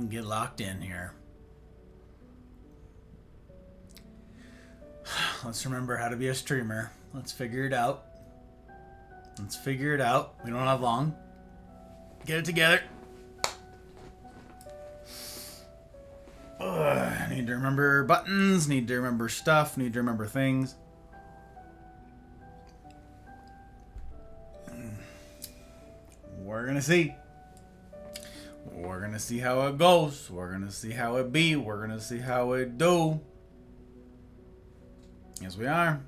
get locked in here. Let's remember how to be a streamer. Let's figure it out. Let's figure it out. We don't have long. Get it together. Need to remember buttons. Need to remember stuff. Need to remember things. We're gonna see. We're gonna see how it goes. We're gonna see how it be. We're gonna see how it do. Yes, we are.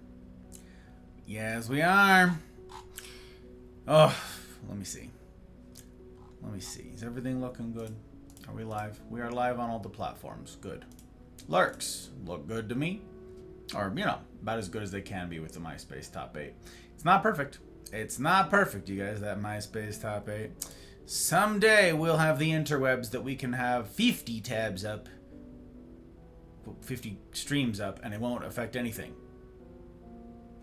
Yes, we are. Oh, let me see. Let me see. Is everything looking good? Are we live? We are live on all the platforms. Good. Lurks look good to me. Or, you know, about as good as they can be with the MySpace top 8. It's not perfect. It's not perfect, you guys, that MySpace top 8. Someday we'll have the interwebs that we can have 50 tabs up, 50 streams up, and it won't affect anything.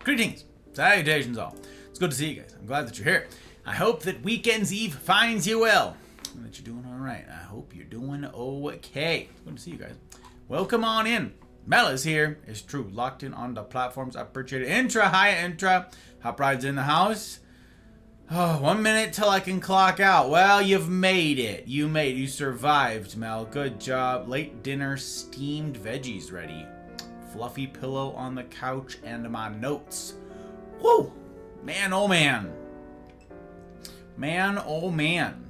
Greetings. Salutations all. It's good to see you guys. I'm glad that you're here. I hope that Weekend's Eve finds you well. And that you're doing all right. I hope you're doing okay. Good to see you guys. Welcome on in. Mel is here. It's true. Locked in on the platforms. I appreciate it. Intra. Hi, Intra. Hot Pride's in the house. Oh, 1 minute till I can clock out. Well, you've made it. You made it. You survived, Mel. Good job. Late dinner, steamed veggies ready. Fluffy pillow on the couch and my notes. Whoa. Man, oh man. Man, oh man.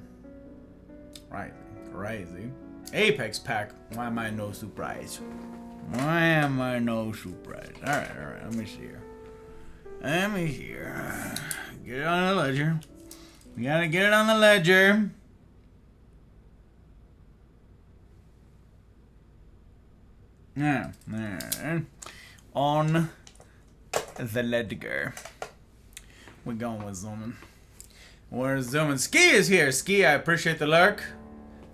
Right. Crazy. Apex pack. Why am I no surprise? Why am I no surprise? Alright. Let me see here. Let me see here. Get it on the ledger. We gotta get it on the ledger. Yeah. On the ledger. We're going with zooming. We're zooming. Ski is here. Ski, I appreciate the lurk.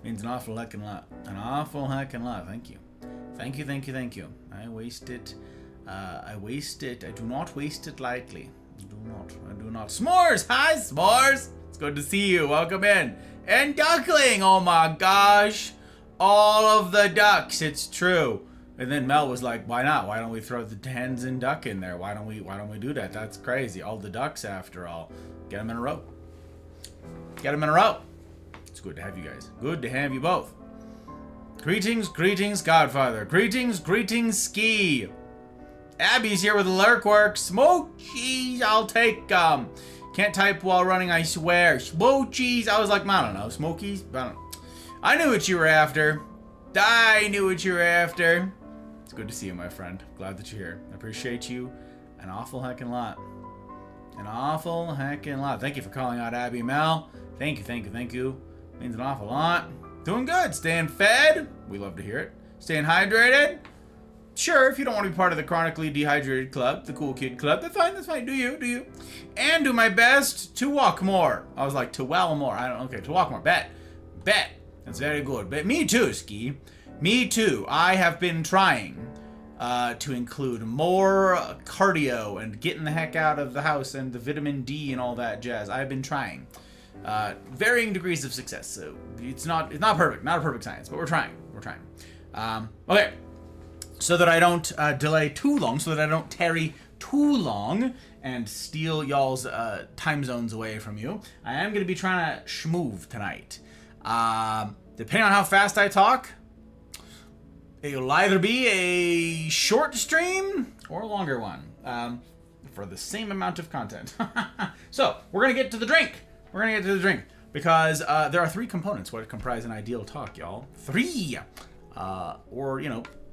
Means an awful heckin' lot. An awful heckin' lot. Thank you. Thank you. I waste it. I do not waste it lightly. I do not. S'mores! Hi, S'mores! It's good to see you. Welcome in. And Duckling! Oh my gosh. All of the ducks. It's true. And then Mel was like, why not? Why don't we throw the hens and duck in there? Why don't we do that? That's crazy. All the ducks after all. Get them in a row. Get them in a row. It's good to have you guys. Good to have you both. Greetings, Godfather. Greetings, Ski. Abby's here with the lurk work. Smokies, I'll take Can't type while running, I swear. Smokies. I was like, I don't know. Smokies? I knew what you were after. It's good to see you, my friend. Glad that you're here. I appreciate you an awful heckin' lot. An awful heckin' lot. Thank you for calling out Abby Mel. Thank you. Means an awful lot. Doing good. Staying fed. We love to hear it. Staying hydrated. Sure, if you don't want to be part of the chronically dehydrated club, the cool kid club, that's fine. Do you. And do my best to walk more. I was like, to well more. To walk more. Bet. That's very good. But me too, Ski. Me too. I have been trying to include more cardio and getting the heck out of the house and the vitamin D and all that jazz. I've been trying. Varying degrees of success. So it's not perfect. Not a perfect science, but we're trying. Okay. So that I don't delay too long, so that I don't tarry too long and steal y'all's time zones away from you, I am going to be trying to schmoove tonight. Depending on how fast I talk, it'll either be a short stream or a longer one for the same amount of content. So, we're going to get to the drink. Because there are 3 components what comprise an ideal talk, y'all. 3! Or,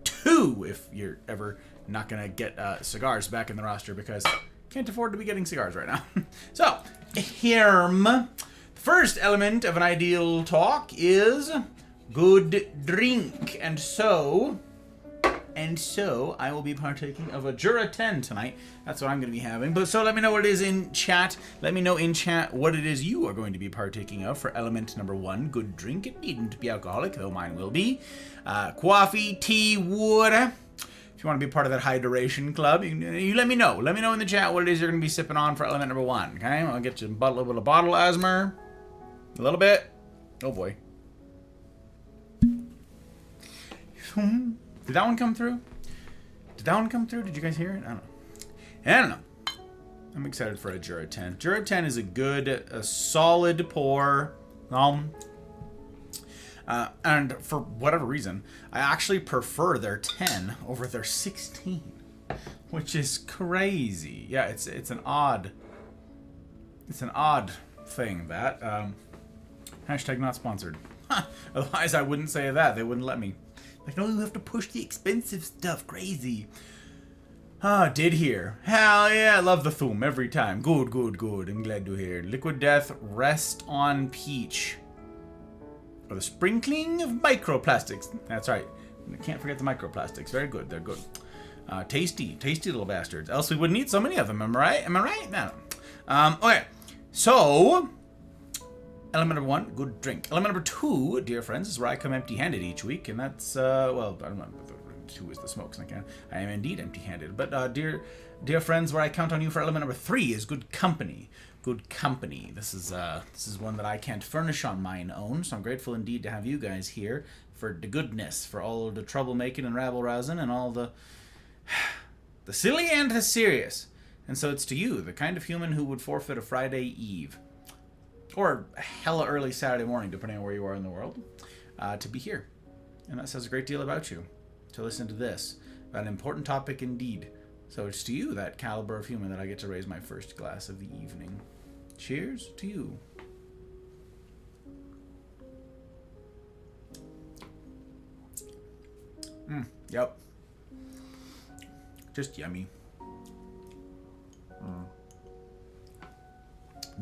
2 if you're ever not going to get cigars back in the roster because can't afford to be getting cigars right now. So, the first element of an ideal talk is good drink. And so I will be partaking of a Jura 10 tonight. That's what I'm going to be having. But so let me know what it is in chat. Let me know in chat what it is you are going to be partaking of for element number 1, good drink. It needn't be alcoholic, though mine will be. Coffee, tea, water. If you want to be part of that hydration club, you let me know. Let me know in the chat what it is you're going to be sipping on for element number 1. Okay, I'll get you a little bit of bottle asthma. A little bit. Oh boy. Did that one come through? Did that one come through? Did you guys hear it? I don't know. I'm excited for a Jura 10. Jura 10 is a solid pour. And for whatever reason, I actually prefer their 10 over their 16, which is crazy. Yeah, it's an odd thing that. Hashtag not sponsored. Otherwise, I wouldn't say that. They wouldn't let me. Like, no, you have to push the expensive stuff. Crazy. Did hear. Hell yeah, I love the theme every time. Good, good, good. I'm glad to hear. Liquid Death, Rest on Peach. With a sprinkling of microplastics. That's right. Can't forget the microplastics. Very good. They're good. Tasty little bastards. Else we wouldn't eat so many of them. Am I right? Am I right? No. Okay. So, element number 1, good drink. Element number 2, dear friends, is where I come empty-handed each week, and that's well, I don't know. 2 is the smokes, and I am indeed empty-handed. But dear friends, where I count on you for element number 3 is good company. Good company. This is one that I can't furnish on mine own, so I'm grateful indeed to have you guys here for the goodness, for all the troublemaking and rabble-rousing, and all the silly and the serious. And so it's to you, the kind of human who would forfeit a Friday Eve, or a hella early Saturday morning, depending on where you are in the world, to be here. And that says a great deal about you, to listen to this, about an important topic indeed. So it's to you, that caliber of human, that I get to raise my first glass of the evening. Cheers to you. Yep. Just yummy.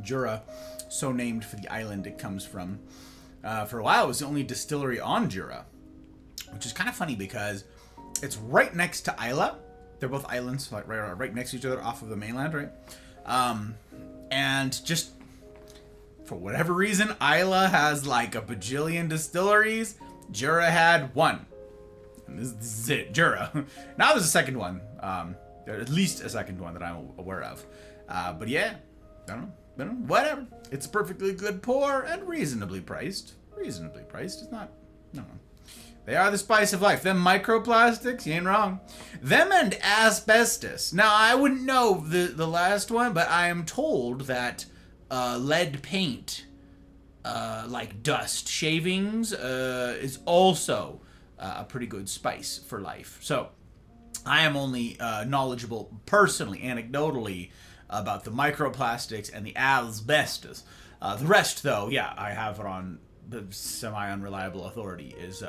Jura, so named for the island it comes from. For a while, it was the only distillery on Jura, which is kind of funny because it's right next to Isla. They're both islands, like right next to each other off of the mainland, right? And just for whatever reason, Isla has like a bajillion distilleries. Jura had 1. And this is it, Jura. Now there's a second one. At least a second one that I'm aware of. But yeah, I don't know, whatever. It's a perfectly good pour and reasonably priced. Reasonably priced. It's not, no. They are the spice of life. Them microplastics, you ain't wrong. Them and asbestos. Now, I wouldn't know the last one, but I am told that lead paint, like dust shavings, is also a pretty good spice for life. So, I am only knowledgeable personally, anecdotally, about the microplastics and the asbestos. The rest, though, yeah, I have it on the semi-unreliable authority is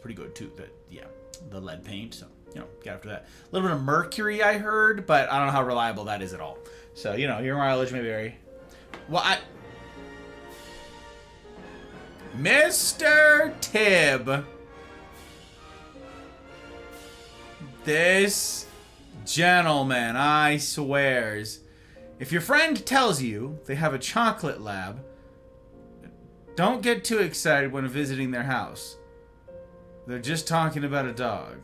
pretty good too. That, yeah, the lead paint. So, you know, get after that. A little bit of mercury, I heard, but I don't know how reliable that is at all. So, you know, your mileage may vary. Well, Mr. Tibb, this gentleman, I swears, if your friend tells you they have a chocolate lab, don't get too excited when visiting their house. They're just talking about a dog.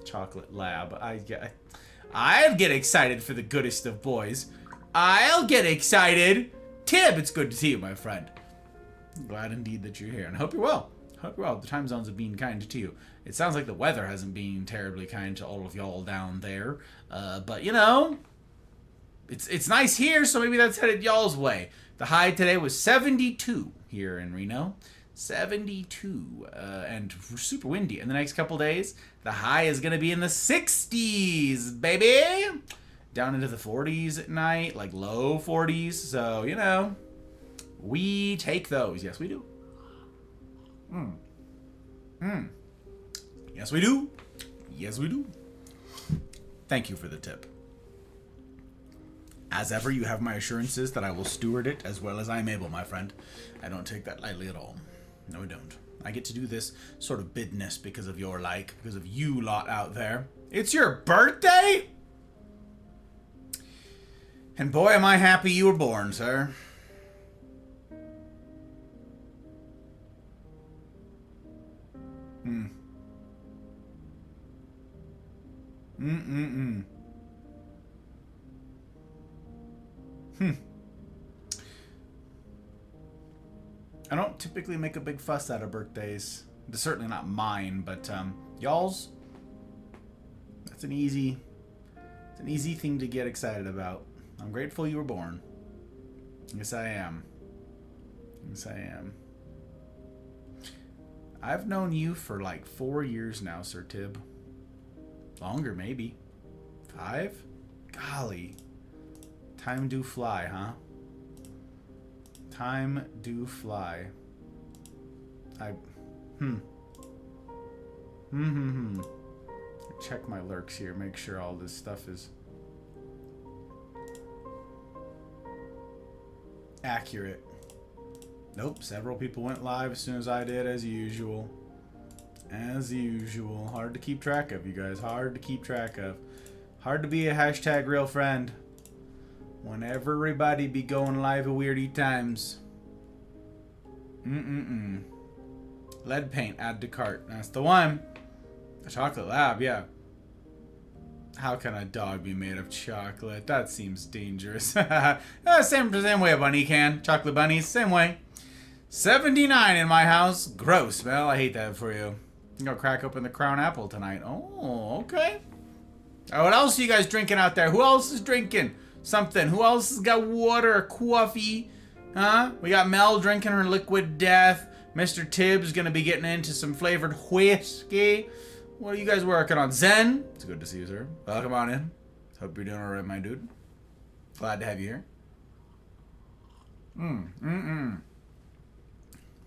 Chocolate lab. I'd get excited for the goodest of boys. I'll get excited. Tibb, it's good to see you, my friend. I'm glad indeed that you're here, and I hope you're well. Hope you're well. The time zones have been kind to you. It sounds like the weather hasn't been terribly kind to all of y'all down there. But, you know, it's nice here, so maybe that's headed y'all's way. The high today was 72 here in Reno. 72. And super windy. In the next couple days, the high is going to be in the 60s, baby. Down into the 40s at night, like low 40s. So, you know, we take those. Yes, we do. Yes, we do. Yes, we do. Thank you for the tip. As ever, you have my assurances that I will steward it as well as I'm able, my friend. I don't take that lightly at all. No, I don't. I get to do this sort of business because of your like, because of you lot out there. It's your birthday? And boy, am I happy you were born, sir. I don't typically make a big fuss out of birthdays. It's certainly not mine, but y'all's. That's an easy thing to get excited about. I'm grateful you were born. Yes, I am. Yes, I am. I've known you for like 4 years now, Sir Tib. Longer, maybe. 5? Golly. Time do fly, huh? Time do fly. Check my lurks here, make sure all this stuff is accurate. Nope, several people went live as soon as I did, as usual. As usual. Hard to keep track of, you guys. Hard to keep track of. Hard to be a hashtag real friend when everybody be going live at weirdy times. Lead paint, add to cart. That's the one. A chocolate lab, yeah. How can a dog be made of chocolate? That seems dangerous. Same way a bunny can. Chocolate bunnies, same way. 79 in my house. Gross, Mel. I hate that for you. I'm gonna crack open the crown apple tonight. Oh, okay. What else are you guys drinking out there? Who else is drinking something? Who else has got water or coffee? Huh? We got Mel drinking her liquid death. Mr. Tibbs gonna be getting into some flavored whiskey. What are you guys working on? Zen? It's good to see you, sir. Welcome on in. Hope you're doing alright, my dude. Glad to have you here.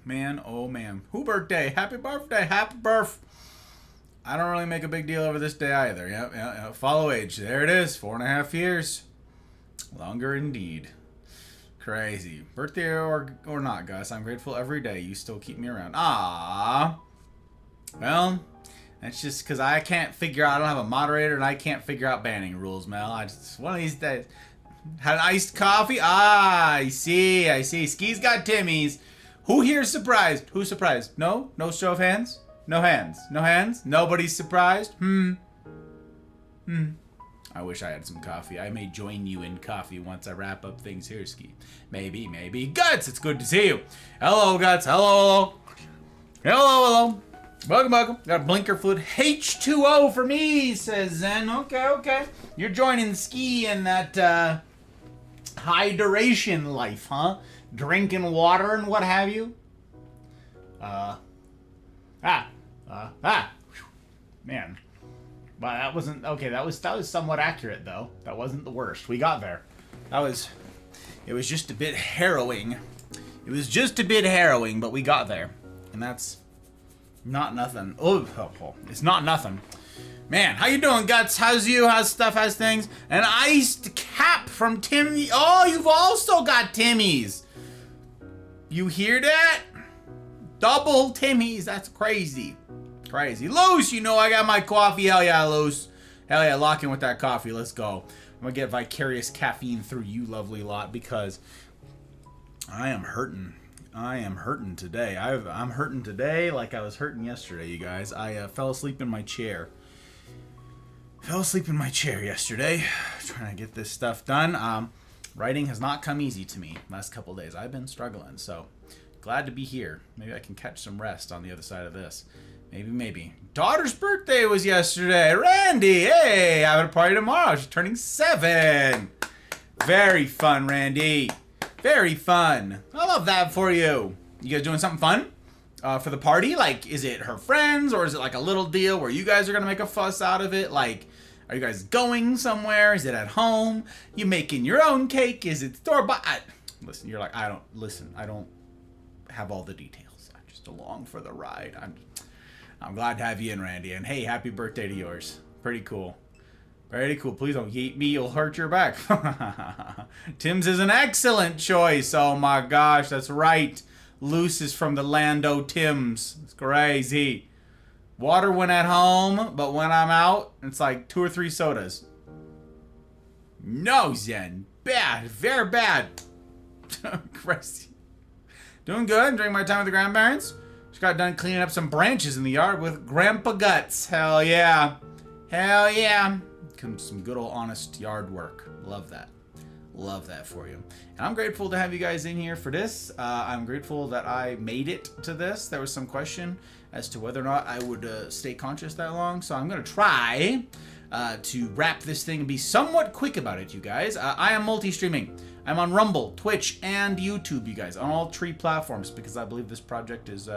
Man, oh man. Who birthday? Happy birthday. Happy birth. I don't really make a big deal over this day either. Yep. Follow age. There it is. 4.5 years. Longer indeed. Crazy. Birthday or not, Gus. I'm grateful every day. You still keep me around. Ah. Well, that's just because I can't figure out. I don't have a moderator, and I can't figure out banning rules, Mel. I just one of these days had iced coffee. Ah, I see. Ski's got Timmy's. Who here is surprised? Who's surprised? No show of hands. No hands. Nobody's surprised. I wish I had some coffee. I may join you in coffee once I wrap up things here, Ski. Maybe. Guts, it's good to see you. Hello, Guts. Hello. Welcome. Got a blinker fluid. H2O for me, says Zen. Okay. You're joining Ski in that hydration life, huh? Drinking water and what have you. Man. But that wasn't okay. That was somewhat accurate though. That wasn't the worst. We got there. It was just a bit harrowing. But we got there. And that's not nothing. Oh, it's not nothing. Man, how you doing, Guts? How's you? How's stuff? How's things? An iced cap from Timmy. Oh, you've also got Timmy's. You hear that? Double Timmy's. That's crazy. Loose, you know I got my coffee. Hell yeah, Loose. Hell yeah, lock in with that coffee. Let's go. I'm gonna get vicarious caffeine through you lovely lot because I am hurting. Today. I'm hurting today like I was hurting yesterday, you guys. I fell asleep in my chair. Yesterday trying to get this stuff done. Writing has not come easy to me last couple days. I've been struggling, so glad to be here. Maybe I can catch some rest on the other side of this. Maybe. Daughter's birthday was yesterday. Randy, hey, having a party tomorrow. She's turning 7. Very fun, Randy. Very fun. I love that for you. You guys doing something fun for the party? Like, is it her friends or is it like a little deal where you guys are going to make a fuss out of it? Like, are you guys going somewhere? Is it at home? You making your own cake? Is it store-bought? Listen, you're like, I don't have all the details. I'm just along for the ride. I'm glad to have you in, Randy. And hey, happy birthday to yours. Pretty cool. Please don't yeet me. You'll hurt your back. Tim's is an excellent choice. Oh my gosh, that's right. Loose is from the Lando Tim's. It's crazy. Water when at home, but when I'm out, it's like 2 or 3 sodas. No, Zen. Bad. Very bad. Crazy. Doing good. During my time with the grandparents. Just got done cleaning up some branches in the yard with Grandpa Guts. Hell yeah. Some good old honest yard work. Love that. Love that for you. And I'm grateful to have you guys in here for this. I'm grateful that I made it to this. There was some question as to whether or not I would stay conscious that long. So I'm going to try to wrap this thing and be somewhat quick about it, you guys. I am multi-streaming. I'm on Rumble, Twitch, and YouTube, you guys, on all 3 platforms, because I believe this project is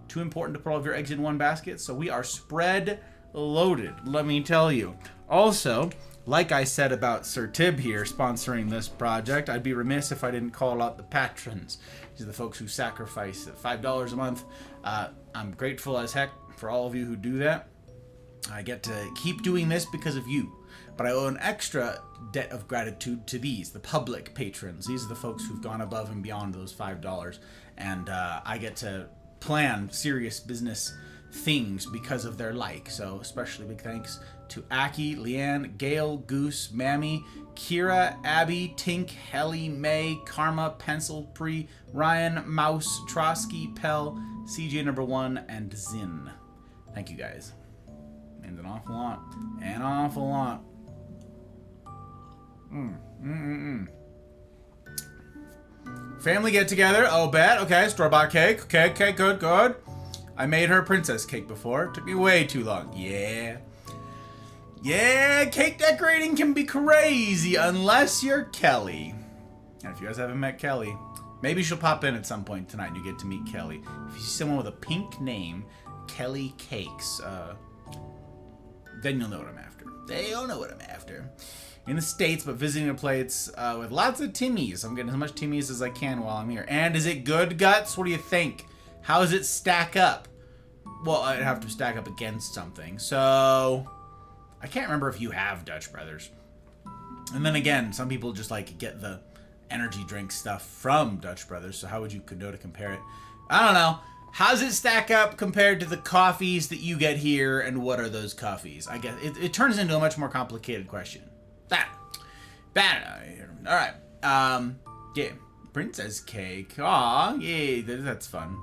too important to put all of your eggs in one basket. So we are spread loaded, let me tell you. Also, like I said about Sir Tib here sponsoring this project, I'd be remiss if I didn't call out the patrons. These are the folks who sacrifice $5 a month. I'm grateful as heck for all of you who do that. I get to keep doing this because of you. But I owe an extra debt of gratitude to these, the public patrons. These are the folks who've gone above and beyond those $5. And I get to plan serious business things because of their like. So especially big thanks to Aki, Leanne, Gail, Goose, Mammy, Kira, Abby, Tink, Helly, May, Karma, Pencil, Pre, Ryan, Mouse, Trosky, Pell, CJ number 1, and Zin. Thank you guys. Means an awful lot. An awful lot. Family get together. Oh, bet. Okay, store-bought cake. Okay, good. I made her princess cake before. It took me way too long. Yeah, cake decorating can be crazy unless you're Kelly. And if you guys haven't met Kelly, maybe she'll pop in at some point tonight and you get to meet Kelly. If you see someone with a pink name, Kelly Cakes, then you'll know what I'm after. They'll know what I'm after. In the States, but visiting the plates with lots of Timmies. I'm getting as much Timmies as I can while I'm here. And is it good, Guts? What do you think? How does it stack up? Well, I'd have to stack up against something. So, I can't remember if you have Dutch Brothers. And then again, some people just like get the energy drink stuff from Dutch Brothers. So how would you know to compare it? I don't know. How does it stack up compared to the coffees that you get here? And what are those coffees? I guess it turns into a much more complicated question. All right. Yeah. Princess cake. Aw, yeah, that's fun.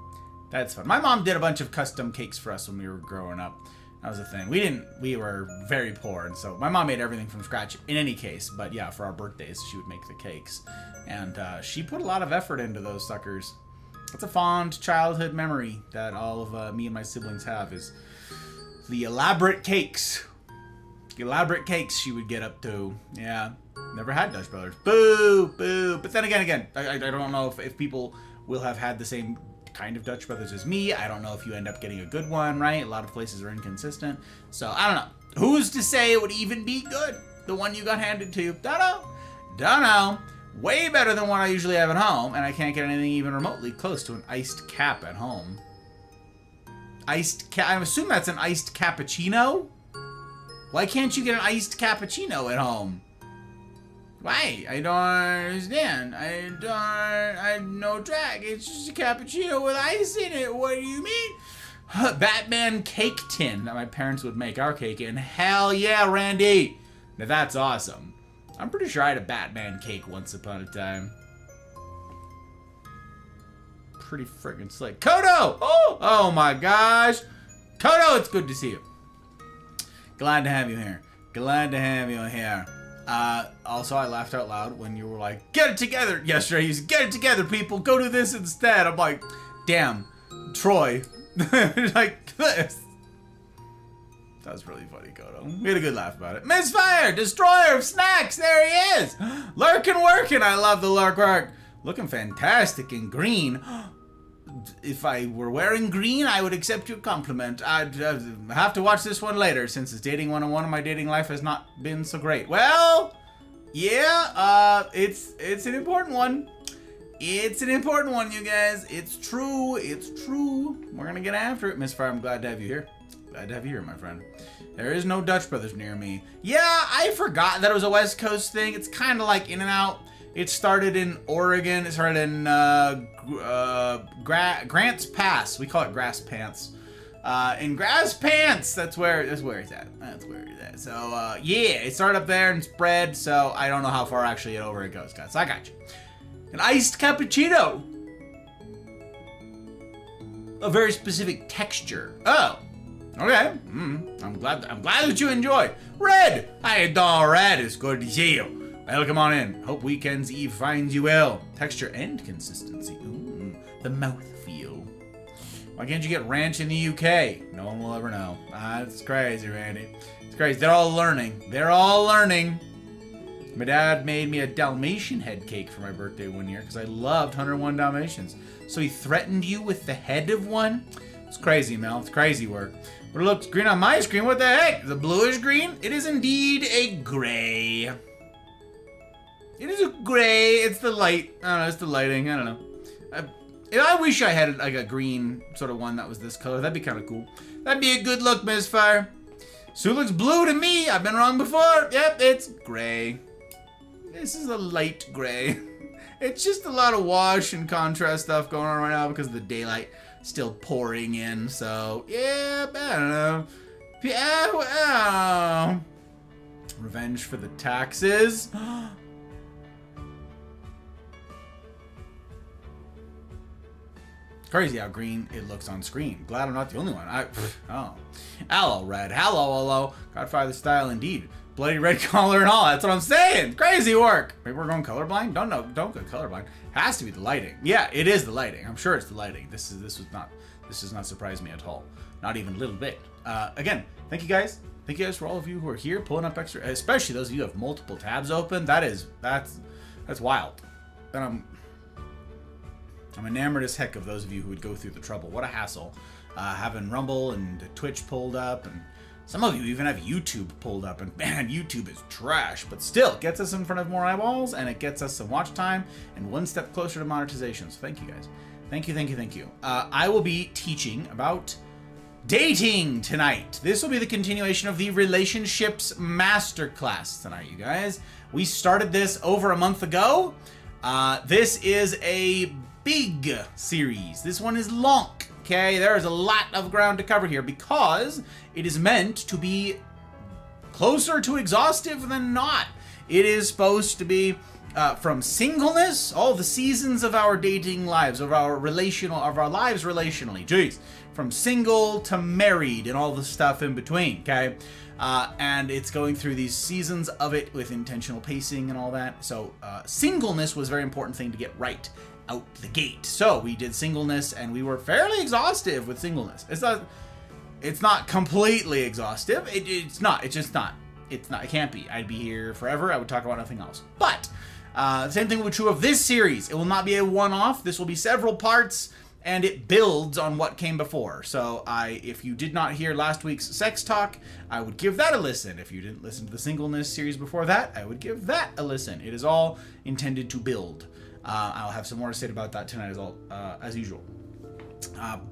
That's fun. My mom did a bunch of custom cakes for us when we were growing up. That was a thing. We were very poor, and so my mom made everything from scratch in any case. But yeah, for our birthdays, she would make the cakes. And she put a lot of effort into those suckers. That's a fond childhood memory that all of me and my siblings have, is the elaborate cakes. Elaborate cakes she would get up to. Yeah. Never had Dutch Brothers. Boo! But then again, I don't know if people will have had the same kind of Dutch Brothers as me. I don't know if you end up getting a good one, right? A lot of places are inconsistent. So, I don't know. Who's to say it would even be good? The one you got handed to you? Don't know. Way better than what I usually have at home, and I can't get anything even remotely close to an iced cap at home. I assume that's an iced cappuccino? Why can't you get an iced cappuccino at home? Why? I don't understand. I no drag. It's just a cappuccino with ice in it. What do you mean? Batman cake tin that my parents would make our cake in. Hell yeah, Randy. Now that's awesome. I'm pretty sure I had a Batman cake once upon a time. Pretty friggin' slick. Kodo! Oh my gosh. Kodo, it's good to see you. Glad to have you here. Glad to have you here. Also, I laughed out loud when you were like, get it together yesterday. You said, get it together, people. Go do this instead. I'm like, damn, Troy. Like this. That was really funny, Kodo. We had a good laugh about it. Misfire, destroyer of snacks. There he is. Lurking, working. I love the lurk work. Looking fantastic in green. If I were wearing green, I would accept your compliment. I'd have to watch this one later, since it's dating 101 and my dating life has not been so great. Well, yeah, it's an important one. It's an important one, you guys. It's true. It's true. We're gonna get after it, Miss Fire. I'm glad to have you here. Glad to have you here, my friend. There is no Dutch Brothers near me. Yeah, I forgot that it was a West Coast thing. It's kind of like in and out. It started in Oregon. It started in Grants Pass. We call it Grass Pants. In Grass Pants, that's where it's at. That's where it's at. So yeah, it started up there and spread. So I don't know how far actually over it goes, guys. I got you. An iced cappuccino. A very specific texture. Oh, okay. I'm glad that you enjoy. Red. How you doing, Red? It's good to see you. Welcome on in. Hope Weekend's Eve finds you well. Texture and consistency. Ooh, the mouthfeel. Why can't you get ranch in the UK? No one will ever know. It's crazy, Randy. It's crazy. They're all learning. They're all learning. My dad made me a Dalmatian head cake for my birthday one year because I loved 101 Dalmatians. So he threatened you with the head of one? It's crazy, Mel. It's crazy work. But it looks green on my screen. What the heck? The bluish green? It is indeed a gray. It is a gray. It's the light. I don't know. It's the lighting. I don't know. I wish I had like a green sort of one that was this color. That'd be kind of cool. That'd be a good look, Misfire. So it looks blue to me. I've been wrong before. Yep, it's gray. This is a light gray. It's just a lot of wash and contrast stuff going on right now because of the daylight still pouring in. So, yeah, I don't know. Yeah, well, revenge for the taxes. Crazy how green it looks on screen. Glad I'm not the only one. Hello, red. Hello. Godfather style indeed. Bloody red collar and all. That's what I'm saying. Crazy work. Maybe we're going colorblind? Don't go colorblind. Has to be the lighting. Yeah, it is the lighting. I'm sure it's the lighting. This does not surprise me at all. Not even a little bit. Again, thank you guys. Thank you guys for all of you who are here pulling up extra, especially those of you who have multiple tabs open. That's wild. And I'm enamored as heck of those of you who would go through the trouble. What a hassle. Having Rumble and Twitch pulled up, and some of you even have YouTube pulled up, and man, YouTube is trash, but still, it gets us in front of more eyeballs, and it gets us some watch time, and one step closer to monetization. So thank you guys. Thank you. I will be teaching about dating tonight. This will be the continuation of the Relationships Masterclass tonight, you guys. We started this over a month ago. This is a big series. This one is long, okay? There is a lot of ground to cover here because it is meant to be closer to exhaustive than not. It is supposed to be from singleness, all the seasons of our dating lives, of our lives relationally. Jeez, from single to married and all the stuff in between, okay? And it's going through these seasons of it with intentional pacing and all that. So singleness was a very important thing to get right out the gate. So we did singleness, and we were fairly exhaustive with singleness. It's not completely exhaustive. It's not. It's just not. It's not. It can't be. I'd be here forever. I would talk about nothing else. But the same thing will be true of this series. It will not be a one-off. This will be several parts, and it builds on what came before. So if you did not hear last week's sex talk, I would give that a listen. If you didn't listen to the singleness series before that, I would give that a listen. It is all intended to build. I'll have some more to say about that tonight as usual.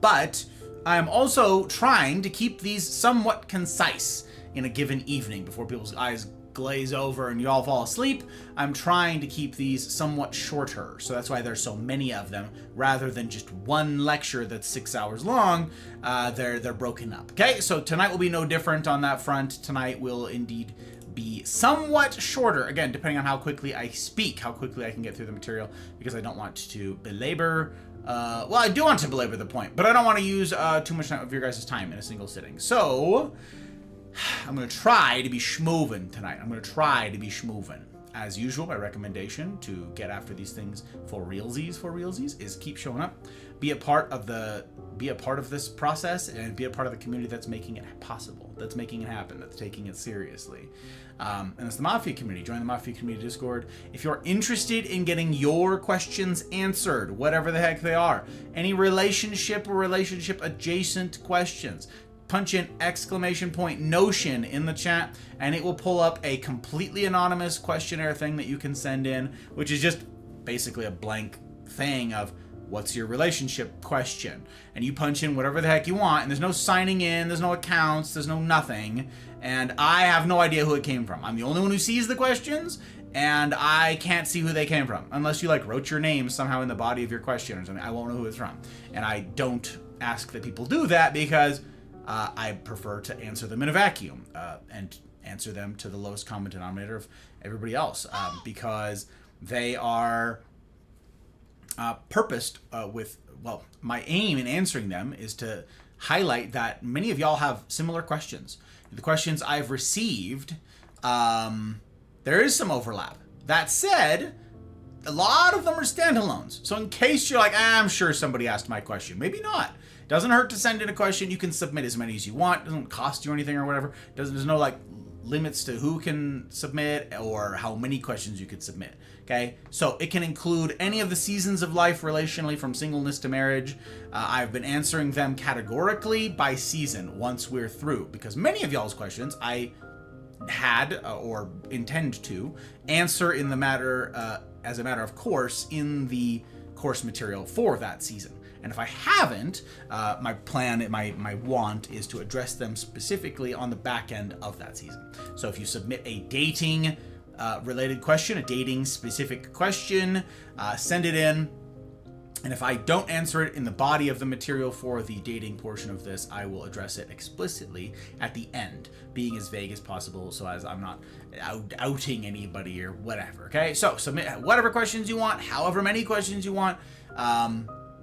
But I am also trying to keep these somewhat concise in a given evening before people's eyes glaze over and you all fall asleep. I'm trying to keep these somewhat shorter, so that's why there's so many of them rather than just one lecture that's 6 hours long. They're broken up. Okay, so tonight will be no different on that front. Tonight will indeed be somewhat shorter, again, depending on how quickly I speak, how quickly I can get through the material, because I don't want to belabor, well, I do want to belabor the point, but I don't want to use too much of your guys' time in a single sitting. So I'm going to try to be schmovin' tonight. I'm going to try to be schmovin'. As usual, my recommendation to get after these things for realsies is keep showing up, be a part of this process, and be a part of the community that's making it possible, that's making it happen, that's taking it seriously. And it's the Mafia community. Join the Mafia community Discord. If you're interested in getting your questions answered, whatever the heck they are, any relationship or relationship adjacent questions, punch in !Notion in the chat, and it will pull up a completely anonymous questionnaire thing that you can send in, which is just basically a blank thing of what's your relationship question, and you punch in whatever the heck you want, and there's no signing in, there's no accounts, there's no nothing, and I have no idea who it came from. I'm the only one who sees the questions, and I can't see who they came from unless you like wrote your name somehow in the body of your question or something. I won't know who it's from, and I don't ask that people do that because I prefer to answer them in a vacuum and answer them to the lowest common denominator of everybody else because they are purposed with, well, my aim in answering them is to highlight that many of y'all have similar questions. The questions I've received, there is some overlap. That said, a lot of them are standalones. So in case you're like, I'm sure somebody asked my question, maybe not. Doesn't hurt to send in a question. You can submit as many as you want. Doesn't cost you anything or whatever. There's no like limits to who can submit or how many questions you could submit. Okay, so it can include any of the seasons of life relationally, from singleness to marriage. I've been answering them categorically by season once we're through, because many of y'all's questions I had or intend to answer in the matter as a matter of course in the course material for that season. And if I haven't, my plan, my want is to address them specifically on the back end of that season. So if you submit a dating related question, a dating specific question, send it in. And if I don't answer it in the body of the material for the dating portion of this, I will address it explicitly at the end, being as vague as possible so as I'm not outing anybody or whatever, okay? So submit whatever questions you want, however many questions you want,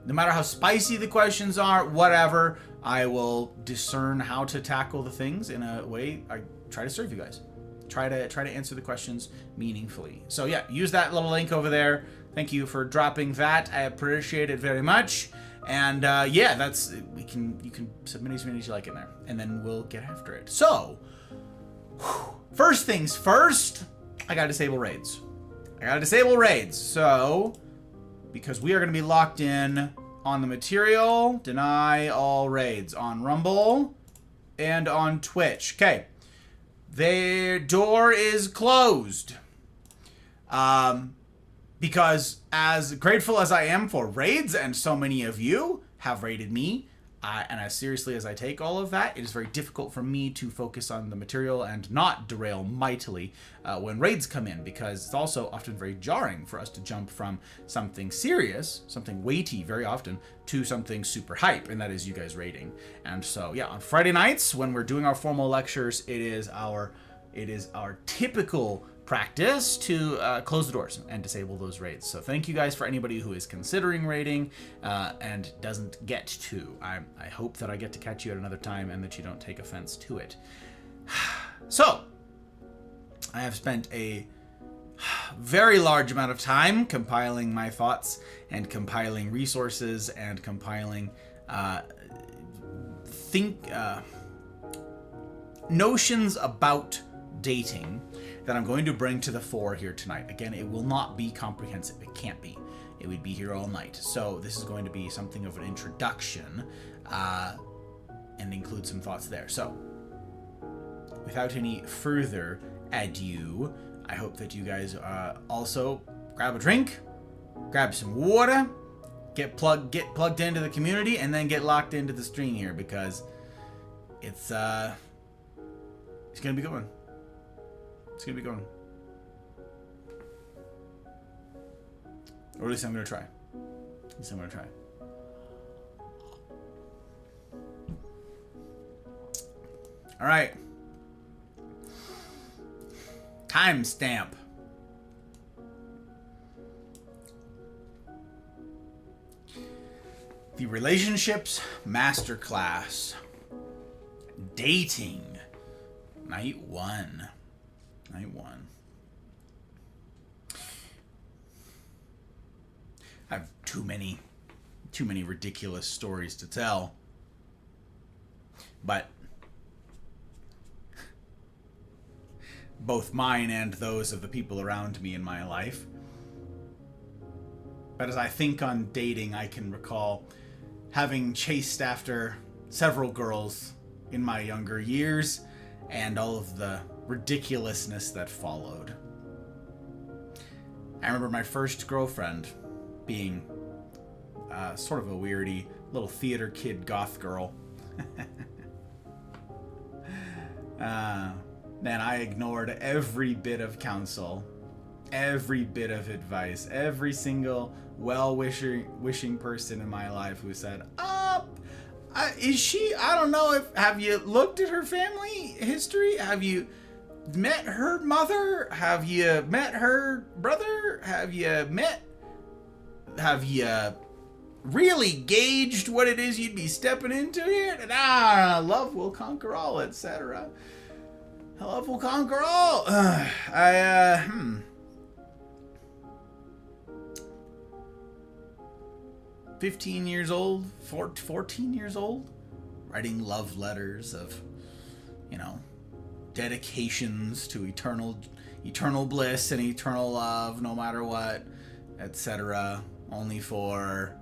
no matter how spicy the questions are, whatever, I will discern how to tackle the things in a way I try to serve you guys. Try to answer the questions meaningfully. So yeah, use that little link over there. Thank you for dropping that. I appreciate it very much. And yeah, you can submit as many as you like in there, and then we'll get after it. So, first things first, I gotta disable raids. So, because we are gonna be locked in on the material, deny all raids on Rumble and on Twitch. Okay, their door is closed. Because as grateful as I am for raids, and so many of you have raided me, and as seriously as I take all of that, it is very difficult for me to focus on the material and not derail mightily when raids come in, because it's also often very jarring for us to jump from something serious, something weighty very often, to something super hype, and that is you guys raiding. And so, yeah, on Friday nights when we're doing our formal lectures, it is our typical practice to close the doors and disable those raids. So thank you guys for anybody who is considering raiding and doesn't get to. I hope that I get to catch you at another time and that you don't take offense to it. So I have spent a very large amount of time compiling my thoughts and compiling resources and compiling notions about dating that I'm going to bring to the fore here tonight. Again, it will not be comprehensive. It can't be. It would be here all night. So this is going to be something of an introduction and include some thoughts there. So without any further ado, I hope that you guys also grab a drink, grab some water, get plugged into the community, and then get locked into the stream here, because it's gonna be going. It's gonna be going. Or at least I'm gonna try. All right. Timestamp. The Relationships Masterclass. Dating. Night 1. I have too many ridiculous stories to tell. But both mine and those of the people around me in my life. But as I think on dating, I can recall having chased after several girls in my younger years and all of the ridiculousness that followed. I remember my first girlfriend being sort of a weirdy little theater kid goth girl. Man, I ignored every bit of counsel, every bit of advice, every single wishing person in my life who said, is she, I don't know, have you looked at her family history? Have you met her mother? Have you met her brother? Have you really gauged what it is you'd be stepping into here? And love will conquer all, etc. Love will conquer all. 15 years old, 14 years old, writing love letters of, dedications to eternal bliss and eternal love, no matter what, etc. Only for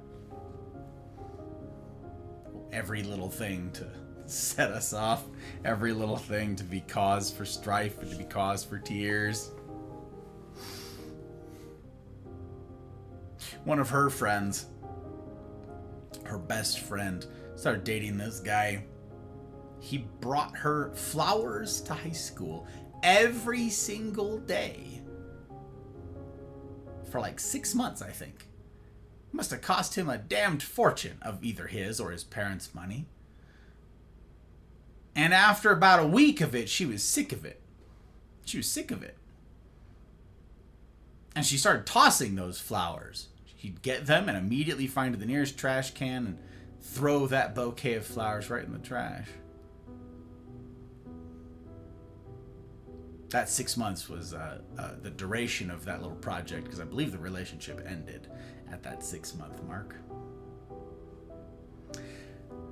every little thing to set us off, every little thing to be cause for strife and to be cause for tears. One of her friends, her best friend, started dating this guy. He brought her flowers to high school every single day for like 6 months, I think. Must have cost him a damned fortune of either his or his parents' money. And after about a week of it, she was sick of it. And she started tossing those flowers. He'd get them and immediately find the nearest trash can and throw that bouquet of flowers right in the trash. That 6 months was the duration of that little project, because I believe the relationship ended at that 6-month mark.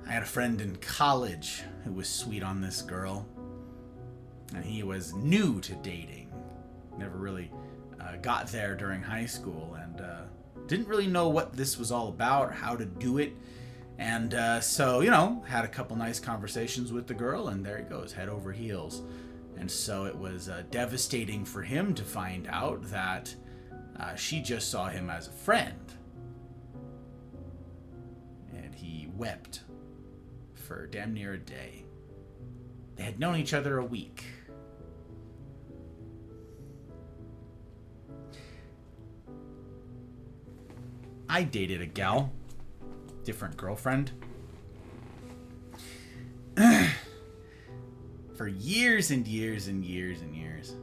I had a friend in college who was sweet on this girl, and he was new to dating. Never really got there during high school, and didn't really know what this was all about or how to do it. And so, had a couple nice conversations with the girl, and there he goes, head over heels. And so it was devastating for him to find out that she just saw him as a friend. And he wept for damn near a day. They had known each other a week. I dated a gal, different girlfriend, for years and years and years and years.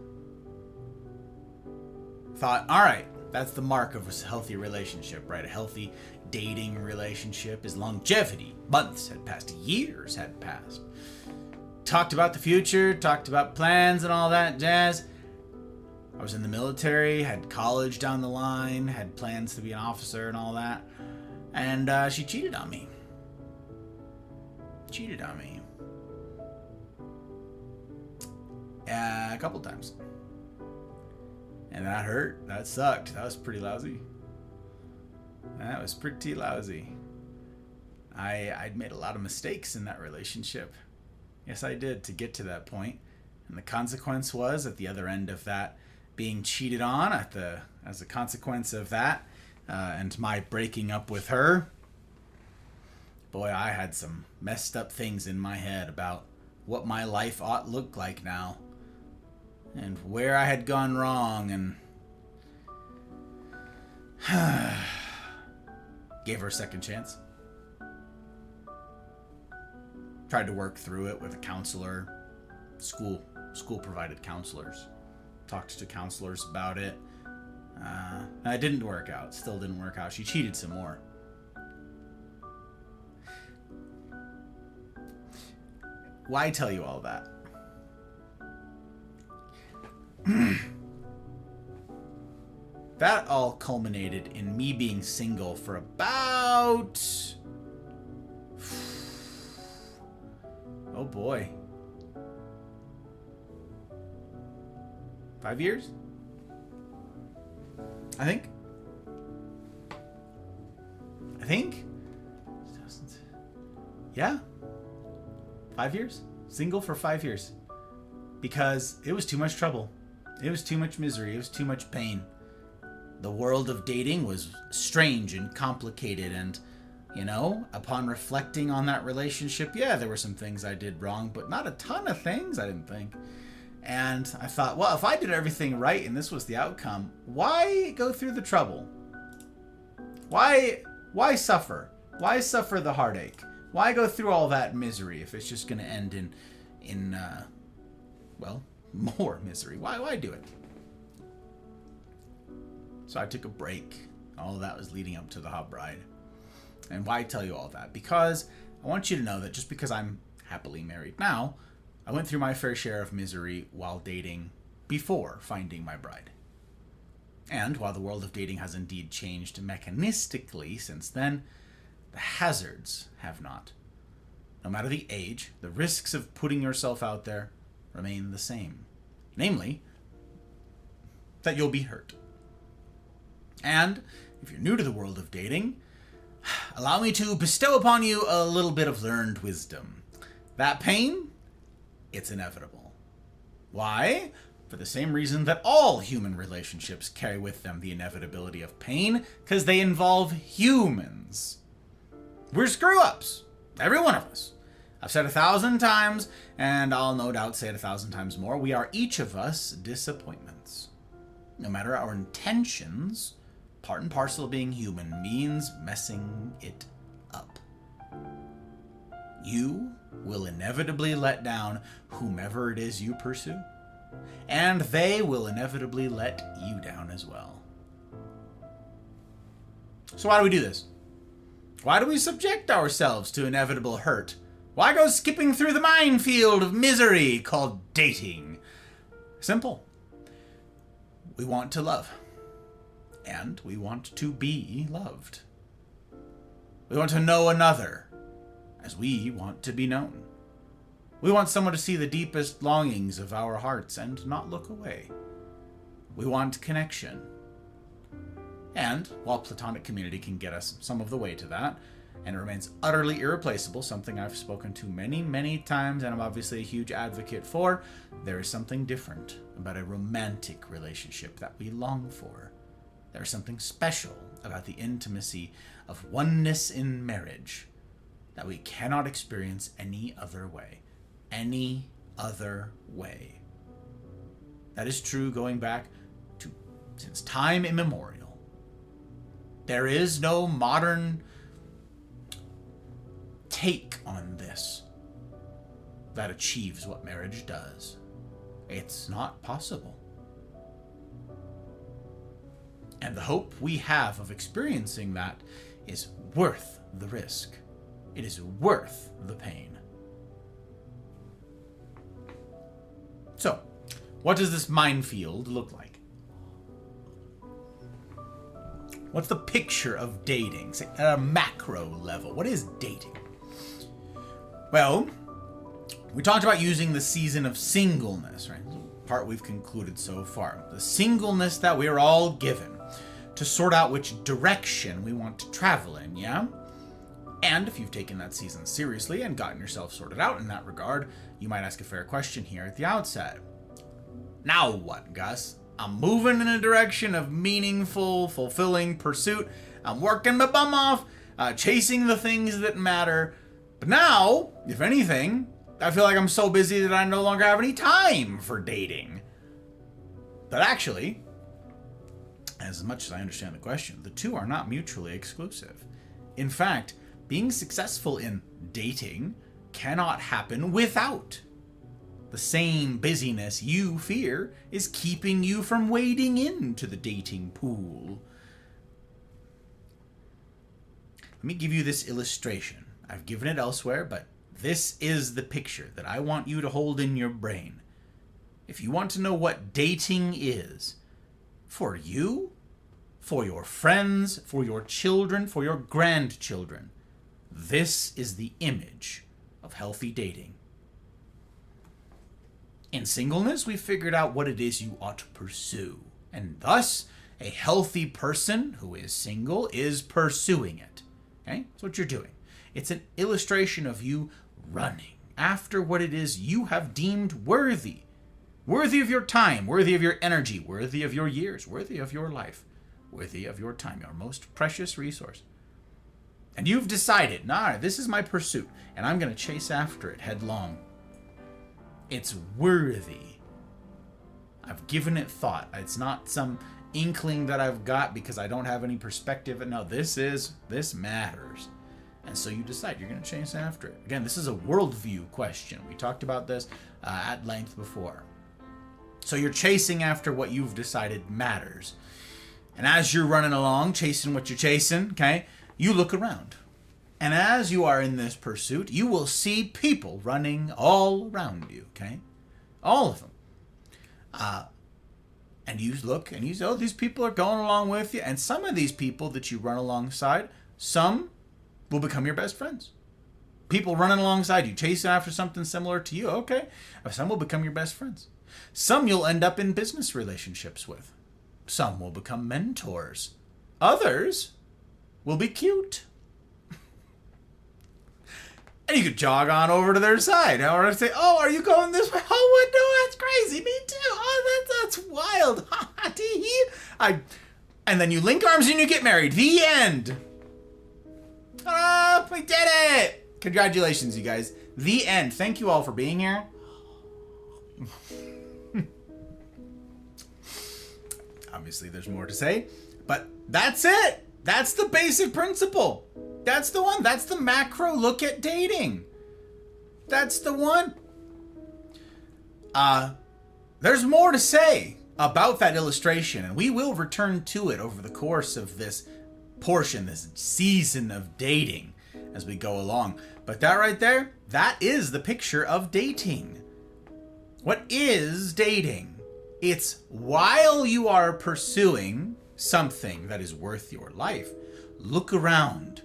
Thought, all right, that's the mark of a healthy relationship, right? A healthy dating relationship is longevity. Months had passed, years had passed. Talked about the future, talked about plans and all that jazz. I was in the military, had college down the line, had plans to be an officer and all that. And she cheated on me. A couple times. And that hurt. That sucked. That was pretty lousy. I'd made a lot of mistakes in that relationship. Yes, I did, to get to that point. And the consequence was, at the other end of that, being cheated on, as a consequence of that, and my breaking up with her, boy, I had some messed up things in my head about what my life ought to look like now, and where I had gone wrong, and gave her a second chance. Tried to work through it with a counselor, school provided counselors. Talked to counselors about it. It didn't work out. Still didn't work out. She cheated some more. Why tell you all that? That all culminated in me being single for about... oh boy. 5 years? I think. Yeah. 5 years? Single for 5 years. Because it was too much trouble. It was too much misery. It was too much pain. The world of dating was strange and complicated, and, upon reflecting on that relationship, yeah, there were some things I did wrong, but not a ton of things, I didn't think. And I thought, well, if I did everything right and this was the outcome, why go through the trouble? Why suffer? Why suffer the heartache? Why go through all that misery if it's just going to end in more misery? Why do it? So I took a break. All of that was leading up to the hot bride. And why tell you all that? Because I want you to know that just because I'm happily married now, I went through my fair share of misery while dating before finding my bride. And while the world of dating has indeed changed mechanistically since then, The hazards have not. No matter the age, the risks of putting yourself out there remain the same. Namely, that you'll be hurt. And if you're new to the world of dating, allow me to bestow upon you a little bit of learned wisdom. That pain, it's inevitable. Why? For the same reason that all human relationships carry with them the inevitability of pain, because they involve humans. We're screw-ups. Every one of us. I've said 1,000 times, and I'll no doubt say it 1,000 times more. We are each of us disappointments. No matter our intentions, part and parcel of being human means messing it up. You will inevitably let down whomever it is you pursue, and they will inevitably let you down as well. So why do we do this? Why do we subject ourselves to inevitable hurt? Why go skipping through the minefield of misery called dating? Simple. We want to love. And we want to be loved. We want to know another as we want to be known. We want someone to see the deepest longings of our hearts and not look away. We want connection. And while platonic community can get us some of the way to that, and it remains utterly irreplaceable, something I've spoken to many, many times and I'm obviously a huge advocate for, there is something different about a romantic relationship that we long for. There is something special about the intimacy of oneness in marriage that we cannot experience any other way. Any other way. That is true going back to since time immemorial. There is no modern take on this that achieves what marriage does. It's not possible. And the hope we have of experiencing that is worth the risk. It is worth the pain. So, what does this minefield look like? What's the picture of dating, say, at a macro level? What is dating? Well, we talked about using the season of singleness, right? The part we've concluded so far. The singleness that we're all given to sort out which direction we want to travel in, yeah? And if you've taken that season seriously and gotten yourself sorted out in that regard, you might ask a fair question here at the outset. Now what, Gus? I'm moving in a direction of meaningful, fulfilling pursuit. I'm working my bum off, chasing the things that matter. But now, if anything, I feel like I'm so busy that I no longer have any time for dating. But actually, as much as I understand the question, the two are not mutually exclusive. In fact, being successful in dating cannot happen without the same busyness you fear is keeping you from wading into the dating pool. Let me give you this illustration. I've given it elsewhere, but this is the picture that I want you to hold in your brain. If you want to know what dating is, for you, for your friends, for your children, for your grandchildren, this is the image of healthy dating. In singleness, we figured out what it is you ought to pursue, and thus, a healthy person who is single is pursuing it. Okay? That's what you're doing. It's an illustration of you running after what it is you have deemed worthy. Worthy of your time, worthy of your energy, worthy of your years, worthy of your life, worthy of your time, your most precious resource. And you've decided, nah, this is my pursuit, and I'm going to chase after it headlong. It's worthy. I've given it thought. It's not some inkling that I've got because I don't have any perspective. No, this matters. And so you decide you're going to chase after it. Again, this is a worldview question. We talked about this at length before. So you're chasing after what you've decided matters. And as you're running along, chasing what you're chasing, okay, you look around. And as you are in this pursuit, you will see people running all around you, okay? All of them. And you look and you say, oh, these people are going along with you. And some of these people that you run alongside, some will become your best friends. People running alongside you, chasing after something similar to you, okay. Some will become your best friends. Some you'll end up in business relationships with. Some will become mentors. Others will be cute. And you could jog on over to their side. Or say, oh, are you going this way? Oh, what? No, that's crazy. Me too. Oh, that's wild. And then you link arms and you get married. The end. Oh, we did it. Congratulations, you guys. The end. Thank you all for being here. Obviously, there's more to say, but that's it. That's the basic principle. That's the one. That's the macro look at dating. That's the one. There's more to say about that illustration, and we will return to it over the course of this portion, this season of dating as we go along. But that right there, that is the picture of dating. What is dating? It's while you are pursuing something that is worth your life, look around.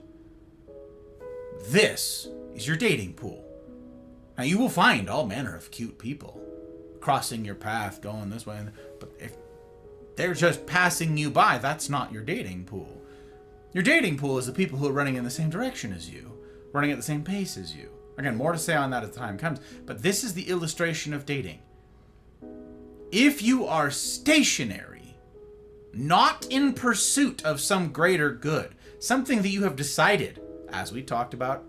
This is your dating pool. Now you will find all manner of cute people crossing your path, going this way, but if they're just passing you by, that's not your dating pool. Your dating pool is the people who are running in the same direction as you, running at the same pace as you. Again, more to say on that as the time comes, but this is the illustration of dating. If you are stationary, not in pursuit of some greater good, something that you have decided, as we talked about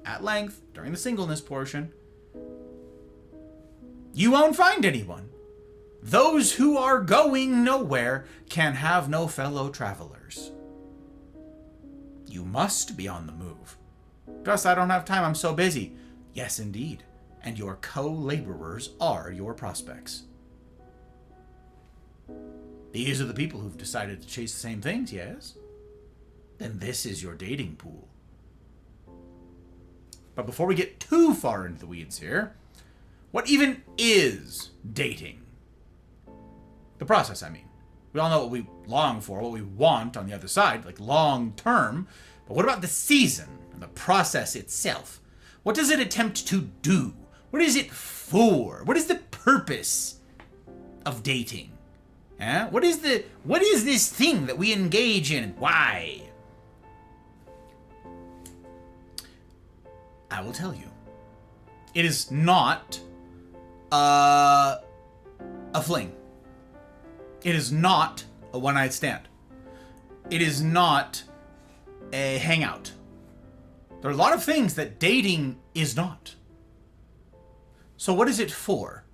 at length during the singleness portion, you won't find anyone. Those who are going nowhere can have no fellow travelers. You must be on the move. Gus, I don't have time, I'm so busy. Yes, indeed. And your co-laborers are your prospects. These are the people who've decided to chase the same things, yes? Then this is your dating pool. But before we get too far into the weeds here, what even is dating? The process, I mean. We all know what we long for, what we want on the other side, like long term. But what about the season and the process itself? What does it attempt to do? What is it for? What is the purpose of dating? What is this thing that we engage in? Why? I will tell you. It is not a fling. It is not a one-night stand. It is not a hangout. There are a lot of things that dating is not. So what is it for?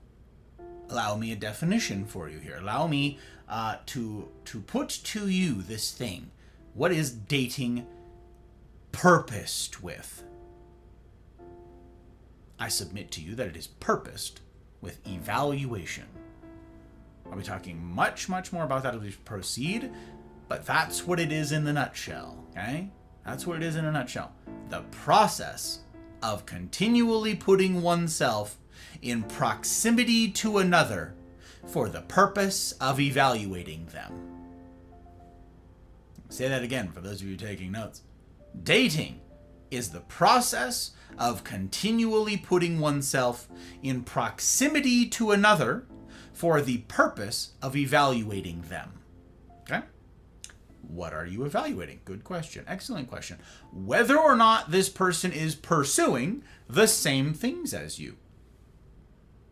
Allow me a definition for you here. Allow me to put to you this thing. What is dating purposed with? I submit to you that it is purposed with evaluation. I'll be talking much, much more about that as we proceed, but that's what it is in the nutshell, okay? That's what it is in a nutshell. The process of continually putting oneself in proximity to another for the purpose of evaluating them. Say that again for those of you taking notes. Dating is the process of continually putting oneself in proximity to another for the purpose of evaluating them. Okay? What are you evaluating? Good question. Excellent question. Whether or not this person is pursuing the same things as you.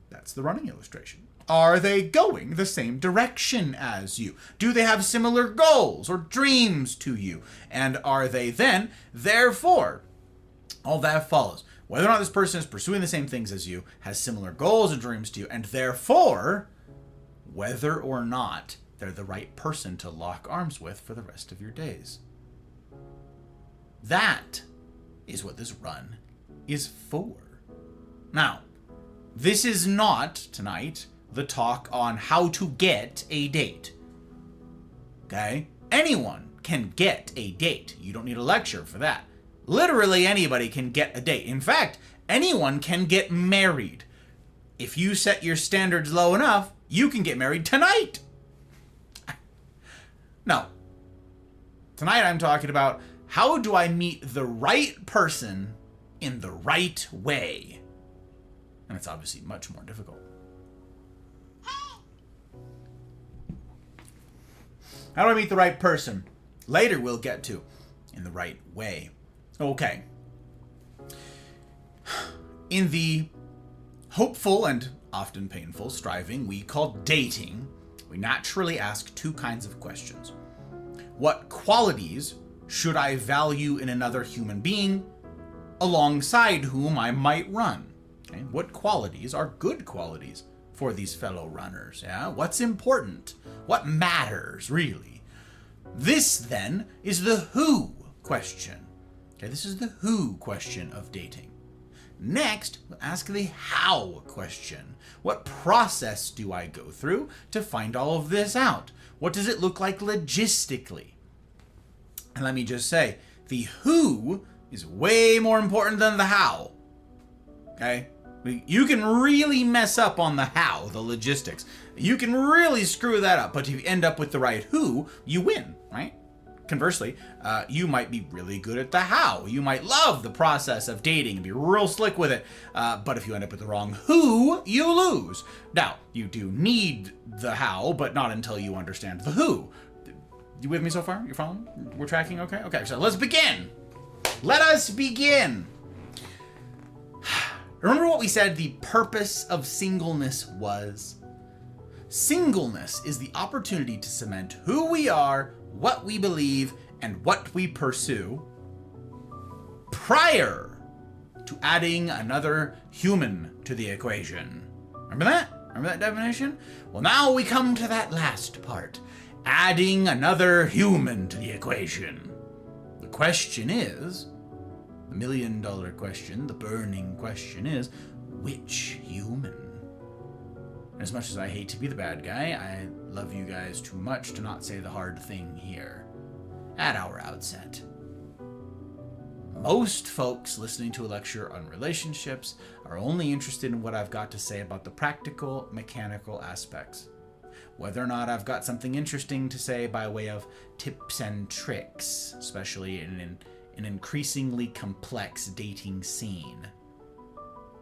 That's the running illustration. Are they going the same direction as you? Do they have similar goals or dreams to you? And are they then, therefore, all that follows. Whether or not this person is pursuing the same things as you, has similar goals and dreams to you, and therefore, whether or not they're the right person to lock arms with for the rest of your days. That is what this run is for. Now, this is not, tonight, the talk on how to get a date. Okay? Anyone can get a date. You don't need a lecture for that. Literally anybody can get a date. In fact, anyone can get married. If you set your standards low enough, you can get married tonight. No. Tonight I'm talking about How do I meet the right person in the right way? And it's obviously much more difficult. How do I meet the right person? Later we'll get to in the right way. Okay. In the hopeful and often painful striving we call dating, we naturally ask two kinds of questions. What qualities should I value in another human being alongside whom I might run? Okay? What qualities are good qualities for these fellow runners? Yeah? What's important? What matters, really? This, then, is the who question. Okay, this is the who question of dating. Next, we'll ask the how question. What process do I go through to find all of this out? What does it look like logistically? And let me just say, the who is way more important than the how. Okay? You can really mess up on the how, the logistics. You can really screw that up, but if you end up with the right who, you win, right? Conversely, you might be really good at the how. You might love the process of dating and be real slick with it, but if you end up with the wrong who, you lose. Now, you do need the how, but not until you understand the who. You with me so far? You're following? We're tracking? Okay? Okay, so let's begin. Let us begin. Remember what we said the purpose of singleness was? Singleness is the opportunity to cement who we are, what we believe, and what we pursue prior to adding another human to the equation. Remember that? Remember that definition? Well, now we come to that last part. Adding another human to the equation. The question is, the million-dollar question, the burning question is, which human? And as much as I hate to be the bad guy, I love you guys too much to not say the hard thing here at our outset. Most folks listening to a lecture on relationships are only interested in what I've got to say about the practical, mechanical aspects. Whether or not I've got something interesting to say by way of tips and tricks, especially in an increasingly complex dating scene.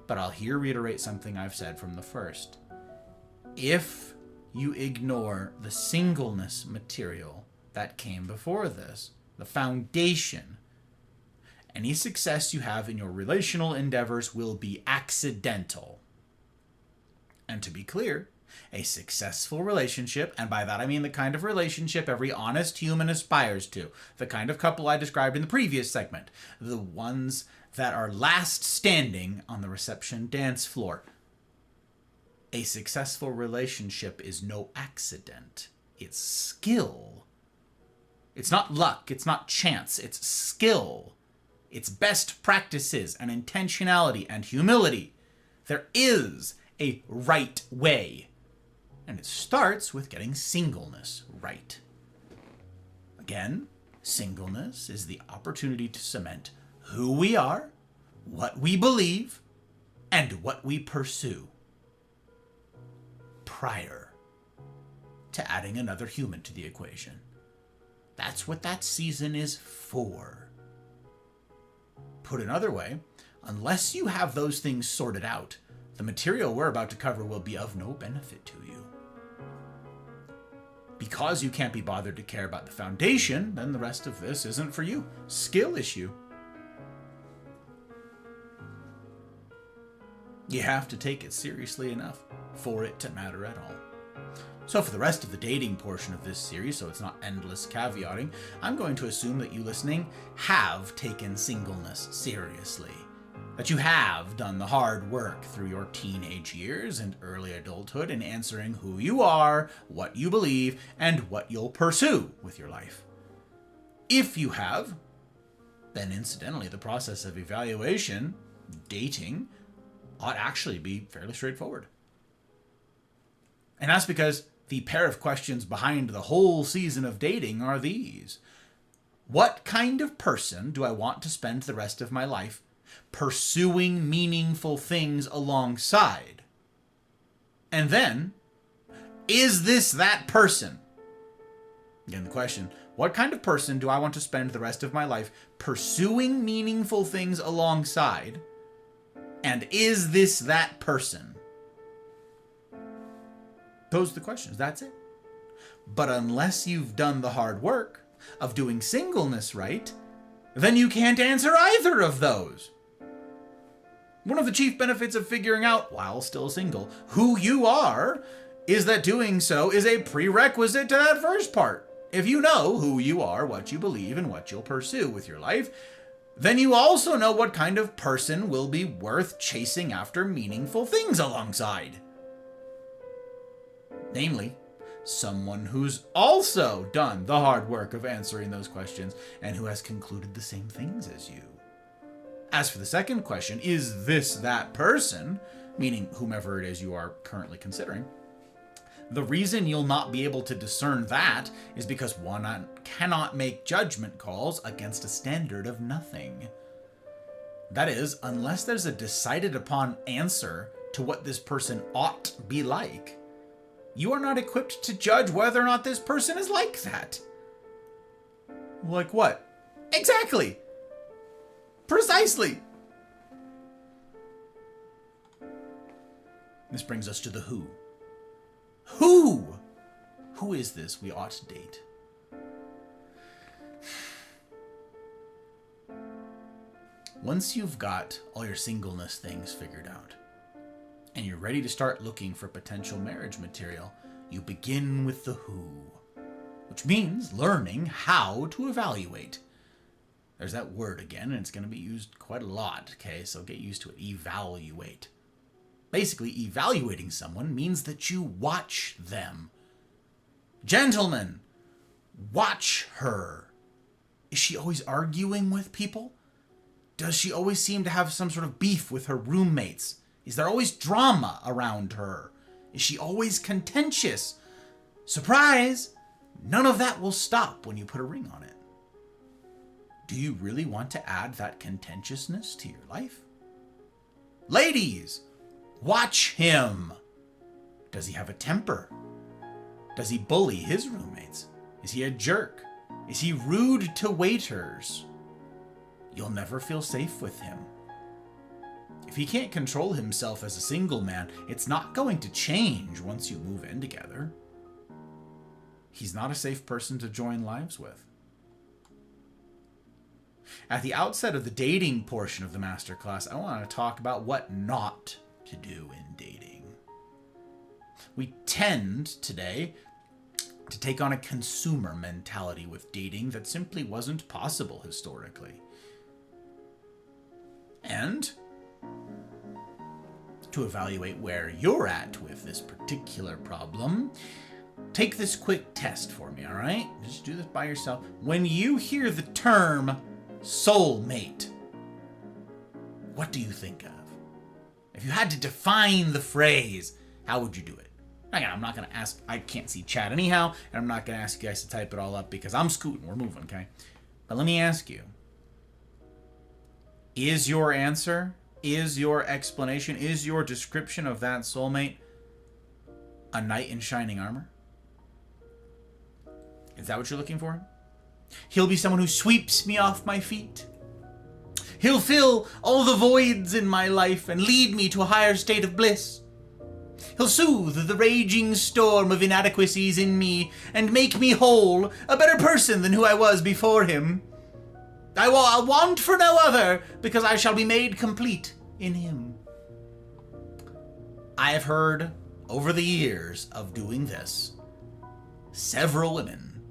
But I'll here reiterate something I've said from the first. If you ignore the singleness material that came before this, the foundation, any success you have in your relational endeavors will be accidental. And to be clear, a successful relationship, and by that I mean the kind of relationship every honest human aspires to, the kind of couple I described in the previous segment, the ones that are last standing on the reception dance floor. A successful relationship is no accident. It's skill. It's not luck, it's not chance, it's skill. It's best practices and intentionality and humility. There is a right way. And it starts with getting singleness right. Again, singleness is the opportunity to cement who we are, what we believe, and what we pursue prior to adding another human to the equation. That's what that season is for. Put another way, unless you have those things sorted out, the material we're about to cover will be of no benefit to you. Because you can't be bothered to care about the foundation, then the rest of this isn't for you. Skill issue. You have to take it seriously enough for it to matter at all. So for the rest of the dating portion of this series, so it's not endless caveating, I'm going to assume that you listening have taken singleness seriously. That you have done the hard work through your teenage years and early adulthood in answering who you are, what you believe, and what you'll pursue with your life. If you have, then incidentally the process of evaluation, dating, ought actually be fairly straightforward. And that's because the pair of questions behind the whole season of dating are these. What kind of person do I want to spend the rest of my life pursuing meaningful things alongside? And then, is this that person? Again, the question, What kind of person do I want to spend the rest of my life pursuing meaningful things alongside? And is this that person? Those are the questions. That's it. But unless you've done the hard work of doing singleness right, then you can't answer either of those. One of the chief benefits of figuring out, while still single, who you are, is that doing so is a prerequisite to that first part. If you know who you are, what you believe, and what you'll pursue with your life, then you also know what kind of person will be worth chasing after meaningful things alongside. Namely, someone who's also done the hard work of answering those questions and who has concluded the same things as you. As for the second question, is this that person, meaning whomever it is you are currently considering, the reason you'll not be able to discern that is because one cannot make judgment calls against a standard of nothing. That is, unless there's a decided upon answer to what this person ought be like, you are not equipped to judge whether or not this person is like that. Like what? Exactly! Precisely! This brings us to the who. Who? Who is this we ought to date? Once you've got all your singleness things figured out, and you're ready to start looking for potential marriage material, you begin with the who, which means learning how to evaluate. There's that word again, and it's going to be used quite a lot, okay? So get used to it. Evaluate. Basically, evaluating someone means that you watch them. Gentlemen, watch her. Is she always arguing with people? Does she always seem to have some sort of beef with her roommates? Is there always drama around her? Is she always contentious? Surprise! None of that will stop when you put a ring on it. Do you really want to add that contentiousness to your life? Ladies, watch him. Does he have a temper? Does he bully his roommates? Is he a jerk? Is he rude to waiters? You'll never feel safe with him. If he can't control himself as a single man, it's not going to change once you move in together. He's not a safe person to join lives with. At the outset of the dating portion of the masterclass, I want to talk about what not to do in dating. We tend today to take on a consumer mentality with dating that simply wasn't possible historically. And to evaluate where you're at with this particular problem, take this quick test for me, all right? Just do this by yourself. When you hear the term soulmate, what do you think of? If you had to define the phrase, how would you do it? Again, I'm not going to ask, I can't see chat anyhow, and I'm not going to ask you guys to type it all up because I'm scooting, we're moving, okay? But let me ask you, is your answer, is your explanation, is your description of that soulmate a knight in shining armor? Is that what you're looking for? He'll be someone who sweeps me off my feet. He'll fill all the voids in my life and lead me to a higher state of bliss. He'll soothe the raging storm of inadequacies in me and make me whole, a better person than who I was before him. I'll want for no other, because I shall be made complete in him. I have heard, over the years of doing this, several women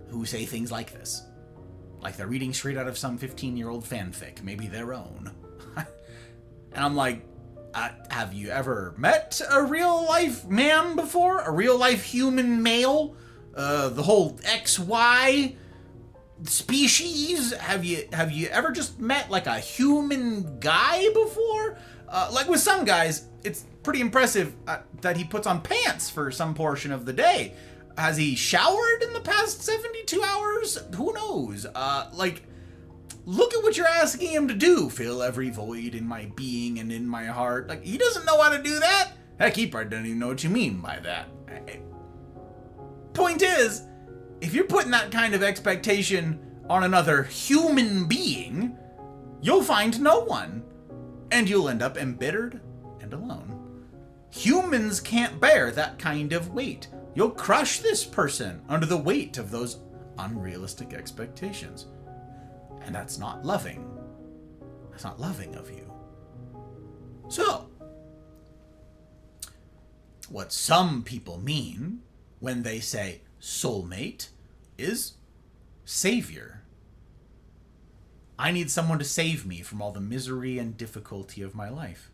who say things like this. Like they're reading straight out of some 15-year-old fanfic, maybe their own. And I'm like, have you ever met a real-life man before? A real-life human male? The whole XY species? Have you ever just met like a human guy before? Like with some guys, it's pretty impressive that he puts on pants for some portion of the day. Has he showered in the past 72 hours? Who knows? Look at what you're asking him to do. Fill every void in my being and in my heart. Like, he doesn't know how to do that. Heck, he probably doesn't even know what you mean by that. Point is, If you're putting that kind of expectation on another human being, you'll find no one. And you'll end up embittered and alone. Humans can't bear that kind of weight. You'll crush this person under the weight of those unrealistic expectations. And that's not loving. That's not loving of you. So, what some people mean when they say soulmate is savior. I need someone to save me from all the misery and difficulty of my life.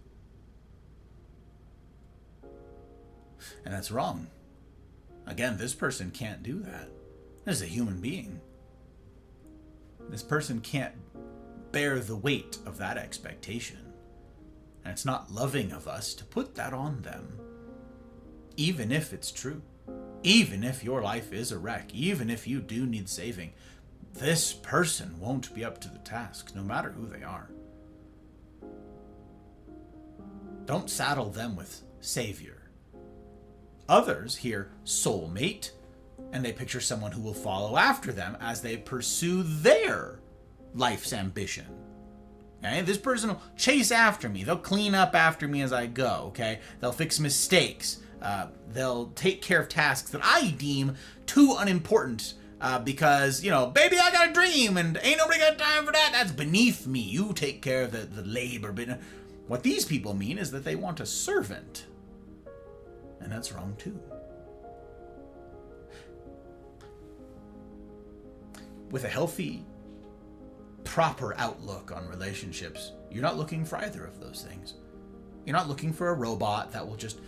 And that's wrong. Again, this person can't do that. This is a human being. This person can't bear the weight of that expectation. And it's not loving of us to put that on them. Even if it's true. Even if your life is a wreck. Even if you do need saving. This person won't be up to the task, no matter who they are. Don't saddle them with savior. Others hear soulmate, and they picture someone who will follow after them as they pursue their life's ambition. Okay? This person will chase after me. They'll clean up after me as I go. Okay? They'll fix mistakes. They'll take care of tasks that I deem too unimportant. Because, baby, I got a dream and ain't nobody got time for that. That's beneath me. You take care of the labor. What these people mean is that they want a servant. And that's wrong too. With a healthy, proper outlook on relationships, you're not looking for either of those things. You're not looking for a robot that will just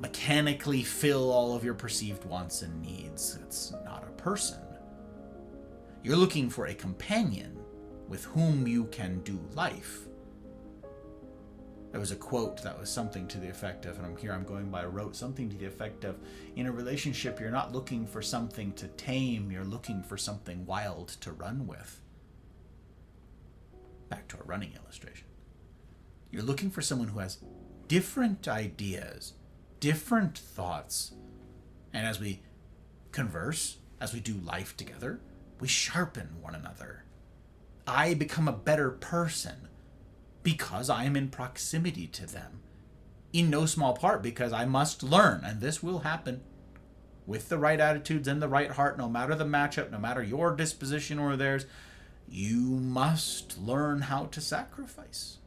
mechanically fill all of your perceived wants and needs. It's not a person. You're looking for a companion with whom you can do life. There was a quote that was something to the effect of, and I'm going by rote, something to the effect of, in a relationship, you're not looking for something to tame, you're looking for something wild to run with. Back to our running illustration. You're looking for someone who has different ideas, different thoughts, and as we converse, as we do life together, we sharpen one another. I become a better person because I am in proximity to them. In no small part because I must learn, and this will happen with the right attitudes and the right heart, no matter the matchup, no matter your disposition or theirs, you must learn how to sacrifice.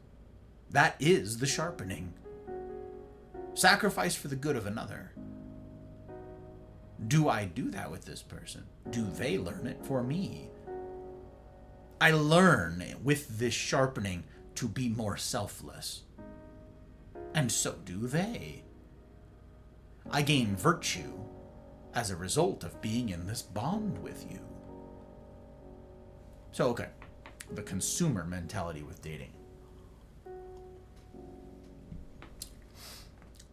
That is the sharpening. Sacrifice for the good of another. Do I do that with this person? Do they learn it for me? I learn with this sharpening to be more selfless. And so do they. I gain virtue as a result of being in this bond with you. So, okay, the consumer mentality with dating.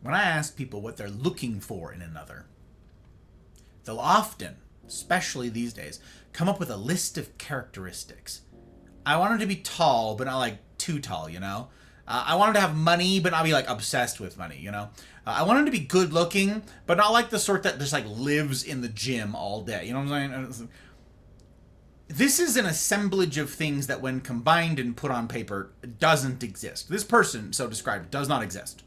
When I ask people what they're looking for in another, they'll often, especially these days, come up with a list of characteristics. I want him to be tall, but not like too tall, I want him to have money, but not be like obsessed with money, I want him to be good looking, but not like the sort that just like lives in the gym all day. You know what I'm saying? This is an assemblage of things that when combined and put on paper doesn't exist. This person, so described, does not exist.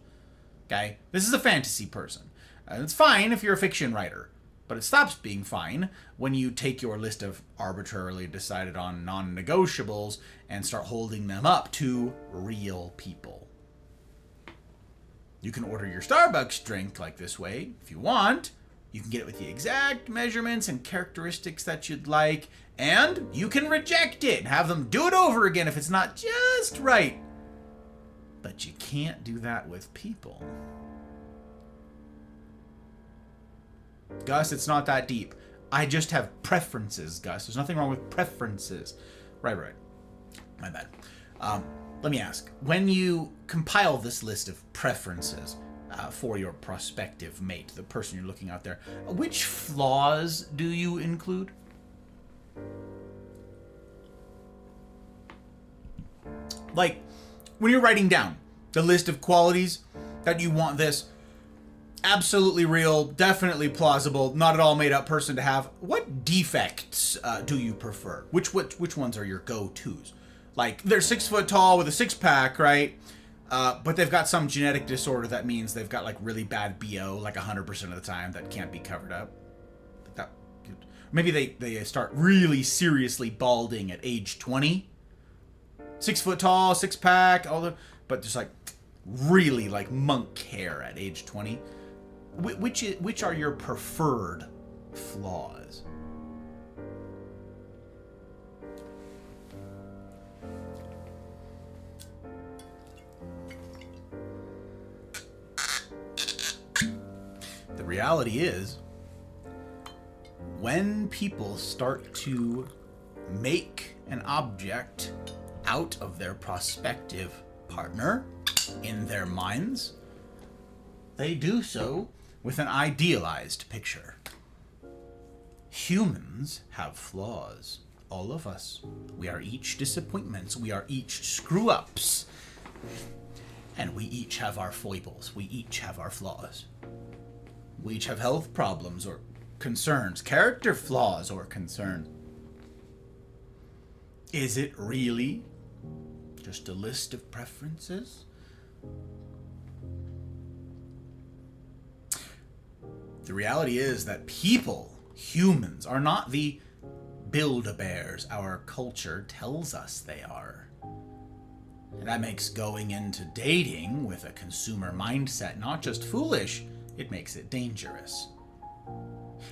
Okay? This is a fantasy person. It's fine if you're a fiction writer. But it stops being fine when you take your list of arbitrarily decided on non-negotiables and start holding them up to real people. You can order your Starbucks drink like this way if you want. You can get it with the exact measurements and characteristics that you'd like. And you can reject it and have them do it over again if it's not just right. But you can't do that with people. Gus, it's not that deep. I just have preferences, Gus. There's nothing wrong with preferences. Right. My bad. Let me ask. When you compile this list of preferences for your prospective mate, the person you're looking out there, which flaws do you include? Like, when you're writing down the list of qualities that you want this absolutely real, definitely plausible, not at all made up person to have. What defects do you prefer? Which ones are your go-tos? Like, they're 6 foot tall with a six-pack, right? But they've got some genetic disorder that means they've got like really bad BO, like 100% of the time, that can't be covered up. Maybe they start really seriously balding at age 20. 6 foot tall, six-pack, but just like really like monk hair at age 20. Which are your preferred flaws? The reality is, when people start to make an object out of their prospective partner in their minds, they do so with an idealized picture. Humans have flaws. All of us. We are each disappointments. We are each screw-ups. And we each have our foibles. We each have our flaws. We each have health problems or concerns, character flaws or concerns. Is it really just a list of preferences? The reality is that people, humans, are not the Build-A-Bears our culture tells us they are. And that makes going into dating with a consumer mindset not just foolish, it makes it dangerous.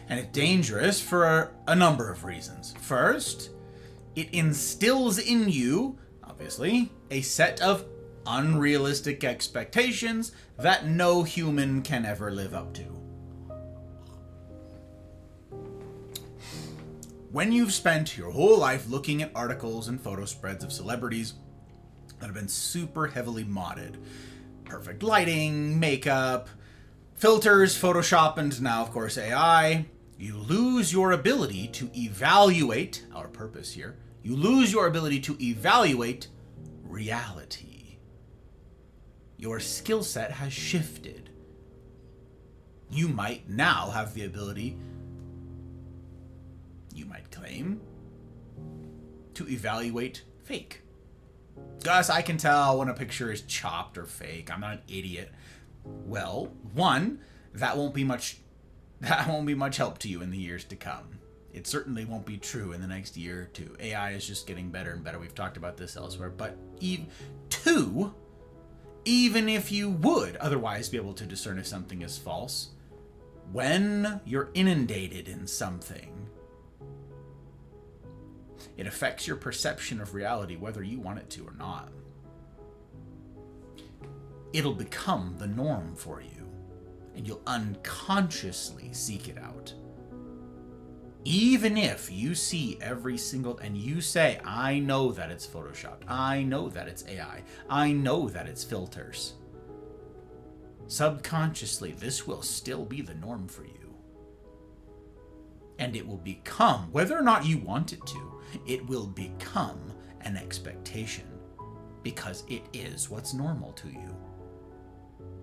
And it's dangerous for a number of reasons. First, it instills in you, obviously, a set of unrealistic expectations that no human can ever live up to. When you've spent your whole life looking at articles and photo spreads of celebrities that have been super heavily modded, perfect lighting, makeup, filters, Photoshop, and now, of course, AI, you lose your ability to evaluate, our purpose here, you lose your ability to evaluate reality. Your skill set has shifted. You might now have the ability, you might claim, to evaluate fake. Gus, I can tell when a picture is chopped or fake. I'm not an idiot. Well, one, that won't be much help to you in the years to come. It certainly won't be true in the next year or two. AI is just getting better and better. We've talked about this elsewhere. But two, even if you would otherwise be able to discern if something is false, when you're inundated in something, it affects your perception of reality whether you want it to or not. It'll become the norm for you, and you'll unconsciously seek it out. Even if you see every single, and you say, I know that it's Photoshopped, I know that it's AI, I know that it's filters. Subconsciously, this will still be the norm for you. And it will become, whether or not you want it to, it will become an expectation, because it is what's normal to you.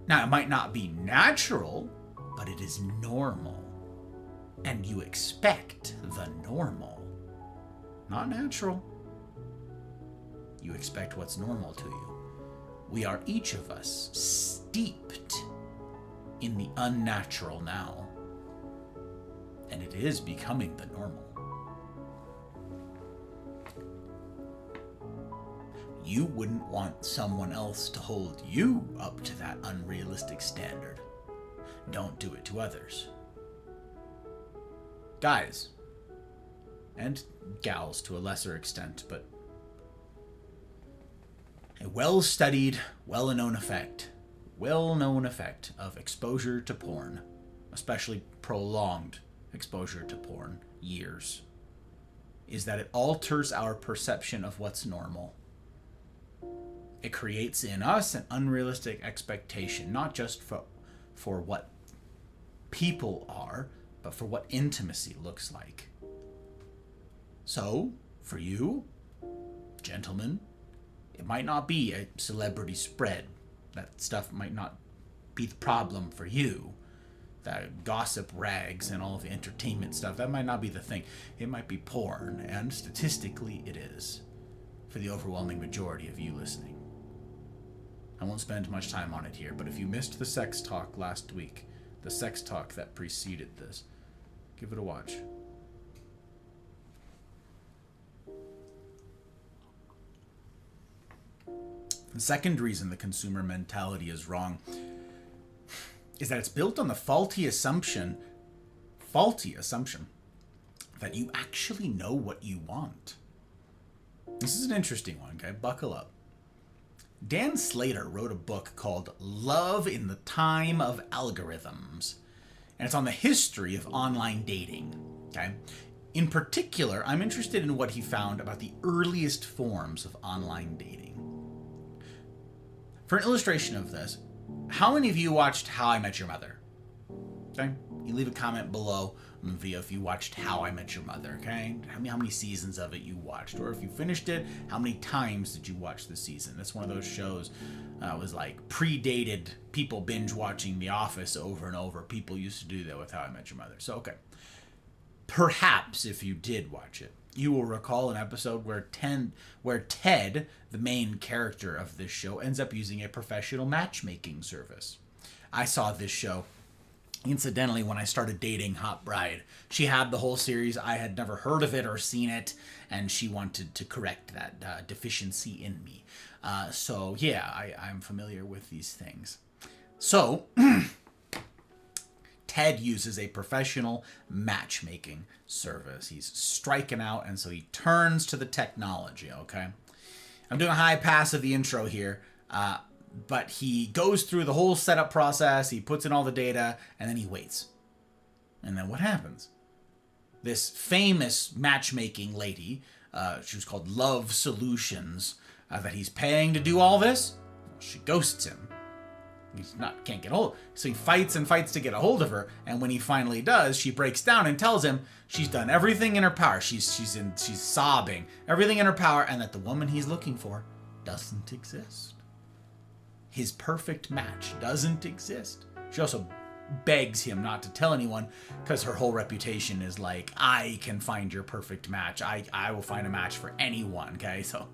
Now, it might not be natural, but it is normal. And you expect the normal, not natural. You expect what's normal to you. We are each of us steeped in the unnatural now. And it is becoming the normal. You wouldn't want someone else to hold you up to that unrealistic standard. Don't do it to others. Guys, and gals to a lesser extent, but a well-studied, well-known effect of exposure to porn, especially prolonged exposure to porn, years, is that it alters our perception of what's normal. It creates in us an unrealistic expectation, not just for what people are, but for what intimacy looks like. So, for you, gentlemen, it might not be a celebrity spread. That stuff might not be the problem for you. that gossip rags and all of the entertainment stuff. That might not be the thing. It might be porn, and statistically it is, for the overwhelming majority of you listening. I won't spend much time on it here, but if you missed the sex talk last week, the sex talk that preceded this, give it a watch. The second reason the consumer mentality is wrong is that it's built on the faulty assumption that you actually know what you want. This is an interesting one, okay? Buckle up. Dan Slater wrote a book called Love in the Time of Algorithms, and it's on the history of online dating, okay? In particular, I'm interested in what he found about the earliest forms of online dating. For an illustration of this, how many of you watched How I Met Your Mother? Okay? You leave a comment below on the video if you watched How I Met Your Mother, okay? How many seasons of it you watched. Or if you finished it, how many times did you watch the season? That's one of those shows was like predated people binge watching The Office over and over. People used to do that with How I Met Your Mother. So, okay. Perhaps if you did watch it, you will recall an episode where Ted, the main character of this show, ends up using a professional matchmaking service. I saw this show, incidentally, when I started dating Hot Bride. She had the whole series. I had never heard of it or seen it, and she wanted to correct that deficiency in me. So, yeah, I'm familiar with these things. So, Ted uses a professional matchmaking service. He's striking out, and so he turns to the technology, okay? I'm doing a high pass of the intro here, but he goes through the whole setup process, he puts in all the data, and then he waits. And then what happens? This famous matchmaking lady, she was called Love Solutions, that he's paying to do all this, she ghosts him. Can't get hold. So he fights and fights to get a hold of her, and when he finally does, she breaks down and tells him she's done everything in her power. She's sobbing, everything in her power, and that the woman he's looking for doesn't exist. His perfect match doesn't exist. She also begs him not to tell anyone because her whole reputation is like, I can find your perfect match. I will find a match for anyone. Okay, so.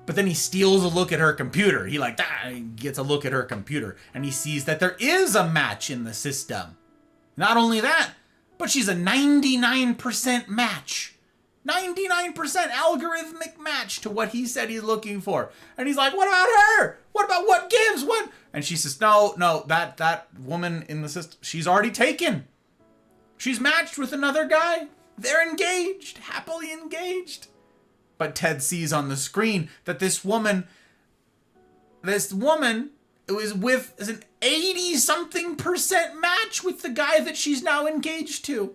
But then he steals a look at her computer. He gets a look at her computer, and he sees that there is a match in the system. Not only that, but she's a 99% match. 99% algorithmic match to what he said he's looking for. And he's like, what about her? What about what gives? What? And she says, no, that woman in the system, she's already taken. She's matched with another guy. They're engaged, happily engaged. But Ted sees on the screen that this woman is an 80-something% match with the guy that she's now engaged to.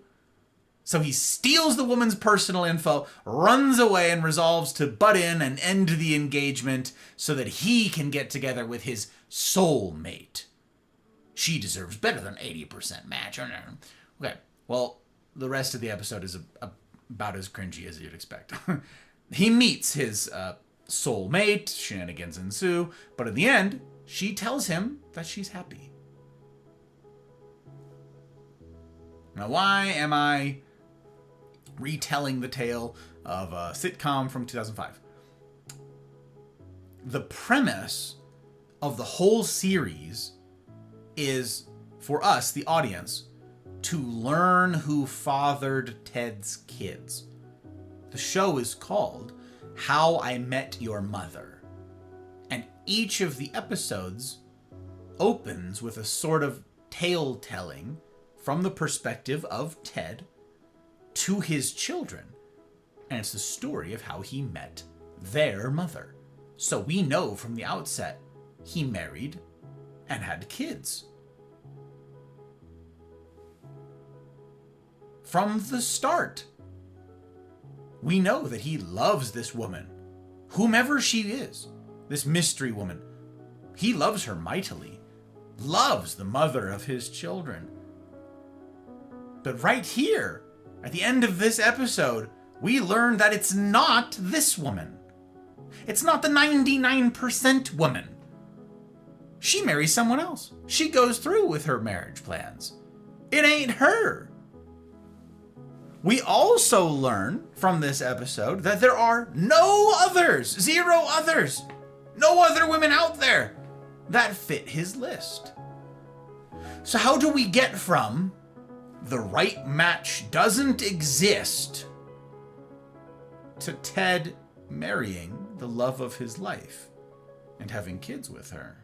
So he steals the woman's personal info, runs away, and resolves to butt in and end the engagement so that he can get together with his soulmate. She deserves better than 80% match. Okay, well, the rest of the episode is about as cringy as you'd expect. He meets his soulmate, shenanigans ensue, but in the end, she tells him that she's happy. Now, why am I retelling the tale of a sitcom from 2005? The premise of the whole series is for us, the audience, to learn who fathered Ted's kids. The show is called How I Met Your Mother, and each of the episodes opens with a sort of tale telling from the perspective of Ted to his children, and it's the story of how he met their mother. So we know from the outset he married and had kids. From the start, we know that he loves this woman, whomever she is, this mystery woman. He loves her mightily, loves the mother of his children. But right here, at the end of this episode, we learn that it's not this woman. It's not the 99% woman. she marries someone else. She goes through with her marriage plans. It ain't her. We also learn from this episode that there are no others, 0 others, no other women out there that fit his list. So how do we get from the right match doesn't exist to Ted marrying the love of his life and having kids with her?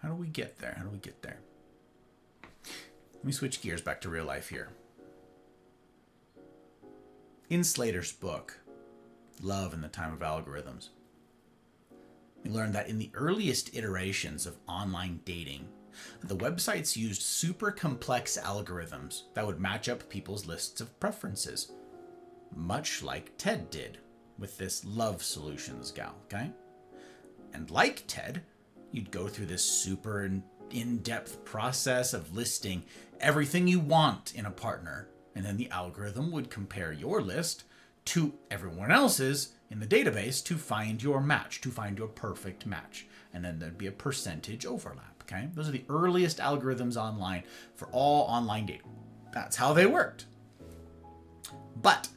How do we get there? How do we get there? Let me switch gears back to real life here. In Slater's book, Love in the Time of Algorithms, we learned that in the earliest iterations of online dating, the websites used super complex algorithms that would match up people's lists of preferences, much like Ted did with this Love Solutions gal, okay? And like Ted, you'd go through this super in-depth process of listing everything you want in a partner, and then the algorithm would compare your list to everyone else's in the database to find your match, to find your perfect match. And then there'd be a percentage overlap, okay? Those are the earliest algorithms online for all online dating. That's how they worked. But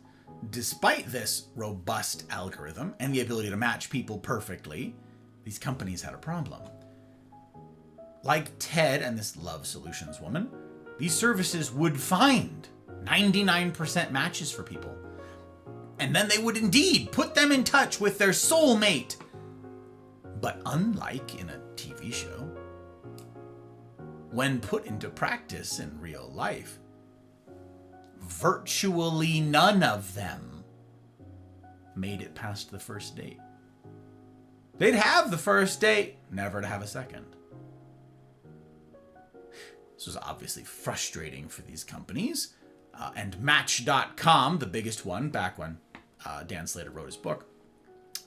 despite this robust algorithm and the ability to match people perfectly, these companies had a problem. Like Ted and this Love Solutions woman, these services would find 99% matches for people. And then they would indeed put them in touch with their soulmate. But unlike in a TV show, when put into practice in real life, virtually none of them made it past the first date. They'd have the first date, never to have a second. This was obviously frustrating for these companies. And Match.com, the biggest one back when Dan Slater wrote his book,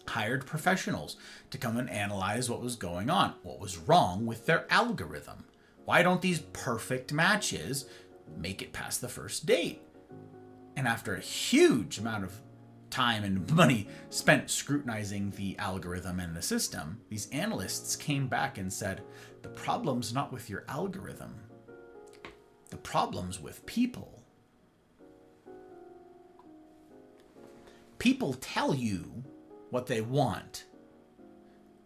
hired professionals to come and analyze what was going on. What was wrong with their algorithm? Why don't these perfect matches make it past the first date? And after a huge amount of time and money spent scrutinizing the algorithm and the system, these analysts came back and said, the problem's not with your algorithm. The problem's with people. People tell you what they want.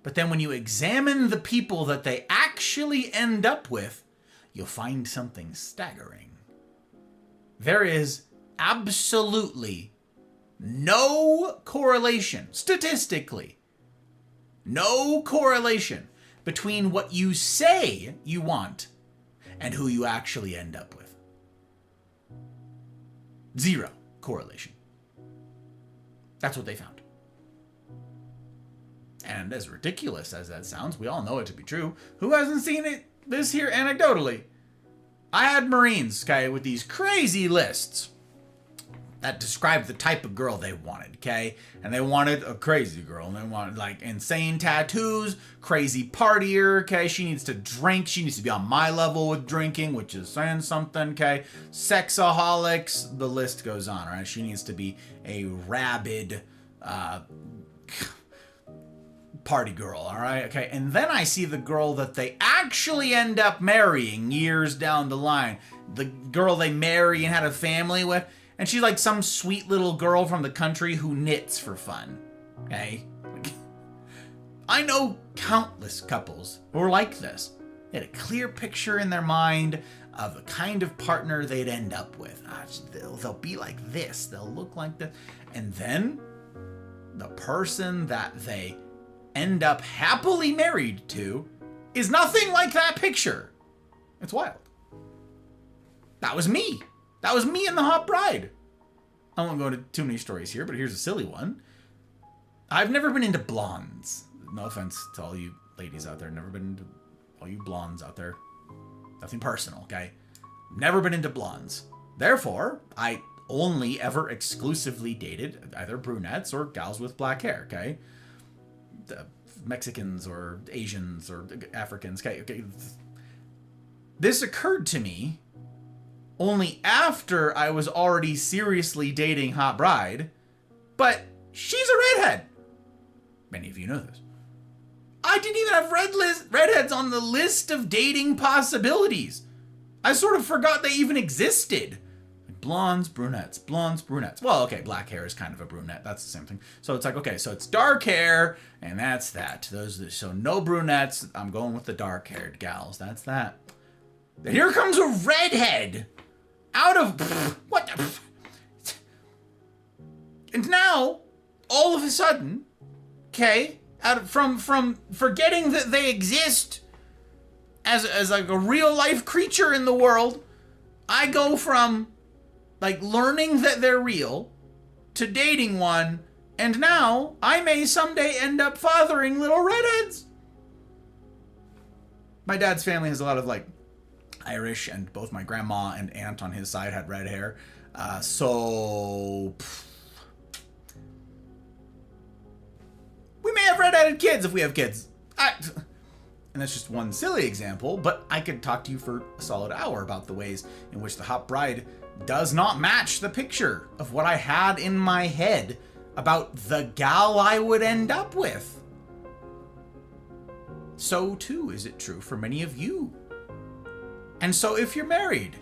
But then when you examine the people that they actually end up with, you'll find something staggering. There is absolutely no correlation, statistically, no correlation between what you say you want and who you actually end up with. 0 correlation. That's what they found. And as ridiculous as that sounds, we all know it to be true. Who hasn't seen it this here anecdotally? I had Marines, okay, with these crazy lists that described the type of girl they wanted, okay? And they wanted a crazy girl, and they wanted, like, insane tattoos, crazy partier, okay? She needs to drink. She needs to be on my level with drinking, which is saying something, okay? Sexaholics, the list goes on, all right? She needs to be a rabid party girl, all right? Okay, and then I see the girl that they actually end up marrying years down the line. The girl they marry and had a family with. And she's like some sweet little girl from the country who knits for fun, okay? I know countless couples who are like this. They had a clear picture in their mind of the kind of partner they'd end up with. They'll be like this. They'll look like this. And then the person that they end up happily married to is nothing like that picture. It's wild. That was me. That was me and the hot bride. I won't go into too many stories here, but here's a silly one. I've never been into blondes. No offense to all you ladies out there. Never been into all you blondes out there. Nothing personal, okay? Never been into blondes. Therefore, I only ever exclusively dated either brunettes or gals with black hair, okay? Mexicans or Asians or Africans. Okay. This occurred to me only after I was already seriously dating Hot Bride, but she's a redhead. Many of you know this. I didn't even have redheads on the list of dating possibilities. I sort of forgot they even existed. Blondes, brunettes, blondes, brunettes. Well, okay, black hair is kind of a brunette. That's the same thing. So it's like, okay, so it's dark hair, and that's that. So no brunettes. I'm going with the dark-haired gals. That's that. Then here comes a redhead. Out of what the, and now all of a sudden, okay, from forgetting that they exist as like a real life creature in the world, I go from like learning that they're real to dating one, and now I may someday end up fathering little redheads. My dad's family has a lot of like Irish, and both my grandma and aunt on his side had red hair. So we may have red-headed kids if we have kids. And that's just one silly example, but I could talk to you for a solid hour about the ways in which the Hot Bride does not match the picture of what I had in my head about the gal I would end up with. So too is it true for many of you. And so if you're married,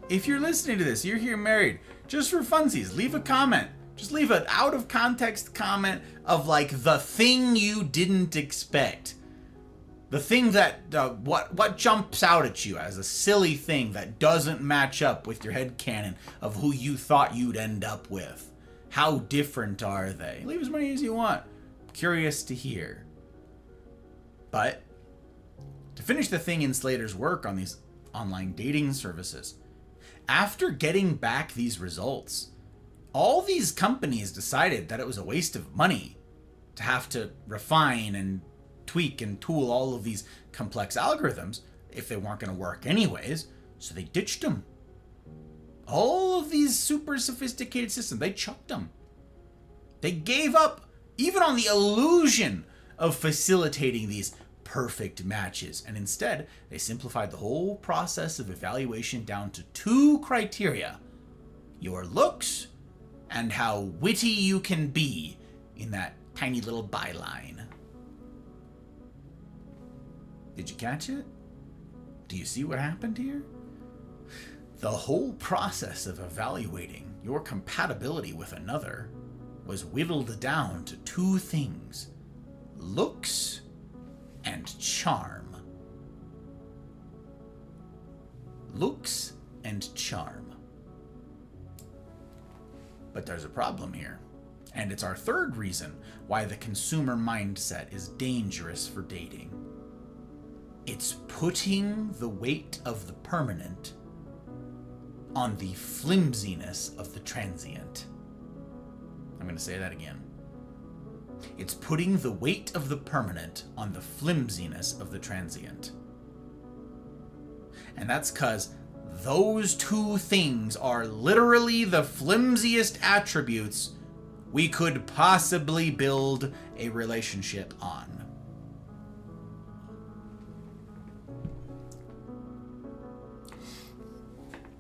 if you're listening to this, you're here married, just for funsies, leave a comment. Just leave an out of context comment of like the thing you didn't expect. The thing that, what jumps out at you as a silly thing that doesn't match up with your headcanon of who you thought you'd end up with. How different are they? Leave as many as you want. Curious to hear. But to finish the thing in Slater's work on these online dating services, after getting back these results, all these companies decided that it was a waste of money to have to refine and tweak and tool all of these complex algorithms if they weren't going to work anyways, so they ditched them. All of these super sophisticated systems, they chucked them. They gave up even on the illusion of facilitating these perfect matches, and instead they simplified the whole process of evaluation down to 2 criteria: your looks and how witty you can be in that tiny little byline. Did you catch it? Do you see what happened here? The whole process of evaluating your compatibility with another was whittled down to 2 things: looks and charm. Looks and charm. But there's a problem here, and it's our third reason why the consumer mindset is dangerous for dating. It's putting the weight of the permanent on the flimsiness of the transient. I'm going to say that again. It's putting the weight of the permanent on the flimsiness of the transient. And that's because those 2 things are literally the flimsiest attributes we could possibly build a relationship on.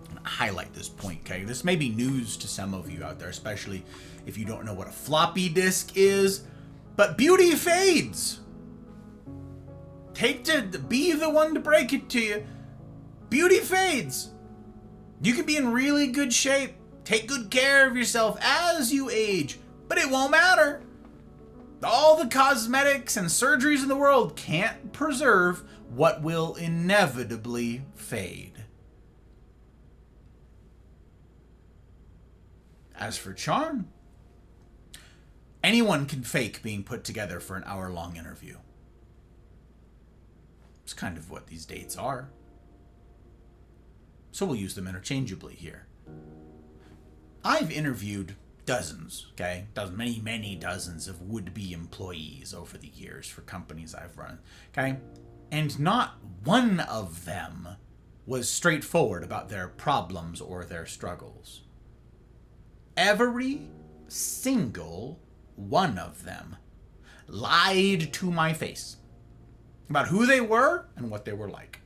I'm gonna highlight this point, okay? This may be news to some of you out there, especially if you don't know what a floppy disk is. But beauty fades. Take to be the one to break it to you. Beauty fades. You can be in really good shape, take good care of yourself as you age, but it won't matter. All the cosmetics and surgeries in the world can't preserve what will inevitably fade. As for charm, anyone can fake being put together for an hour-long interview. It's kind of what these dates are. So we'll use them interchangeably here. I've interviewed dozens, okay? Many dozens of would-be employees over the years for companies I've run, okay? And not one of them was straightforward about their problems or their struggles. Every single one of them lied to my face about who they were and what they were like.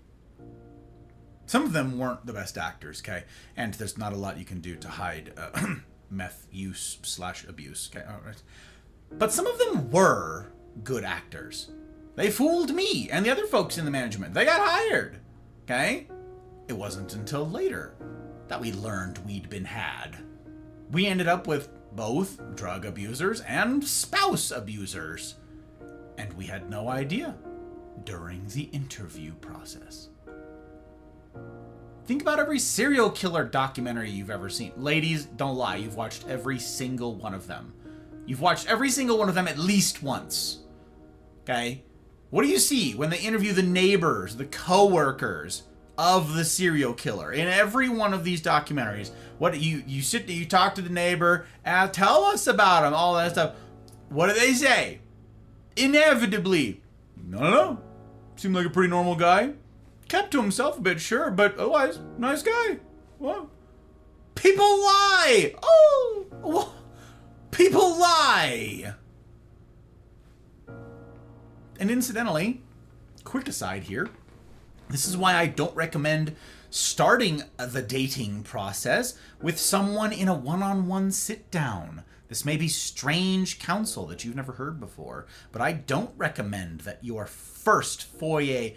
Some of them weren't the best actors, okay? And there's not a lot you can do to hide meth use / abuse, okay? All right. But some of them were good actors. They fooled me and the other folks in the management. They got hired, okay? It wasn't until later that we learned we'd been had. We ended up with both drug abusers and spouse abusers. And we had no idea during the interview process. Think about every serial killer documentary you've ever seen. Ladies, don't lie, you've watched every single one of them. You've watched every single one of them at least once. Okay? What do you see when they interview the neighbors, the co-workers of the serial killer? In every one of these documentaries, what you talk to the neighbor, tell us about him, all that stuff. What do they say? Inevitably, no. Seemed like a pretty normal guy. Kept to himself a bit, sure, but otherwise, nice guy. Well, people lie. Oh, people lie. And incidentally, quick aside here, this is why I don't recommend starting the dating process with someone in a one-on-one sit-down. This may be strange counsel that you've never heard before, but I don't recommend that your first foray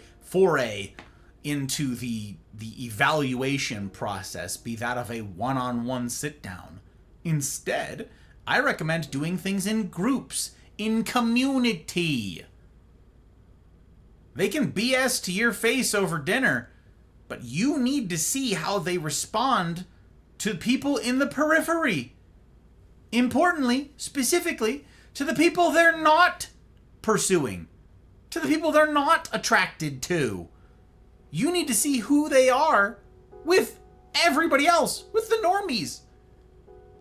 into the evaluation process be that of a one-on-one sit-down. Instead, I recommend doing things in groups, in community. They can BS to your face over dinner, but you need to see how they respond to people in the periphery. Importantly, specifically, to the people they're not pursuing, to the people they're not attracted to. You need to see who they are with everybody else, with the normies.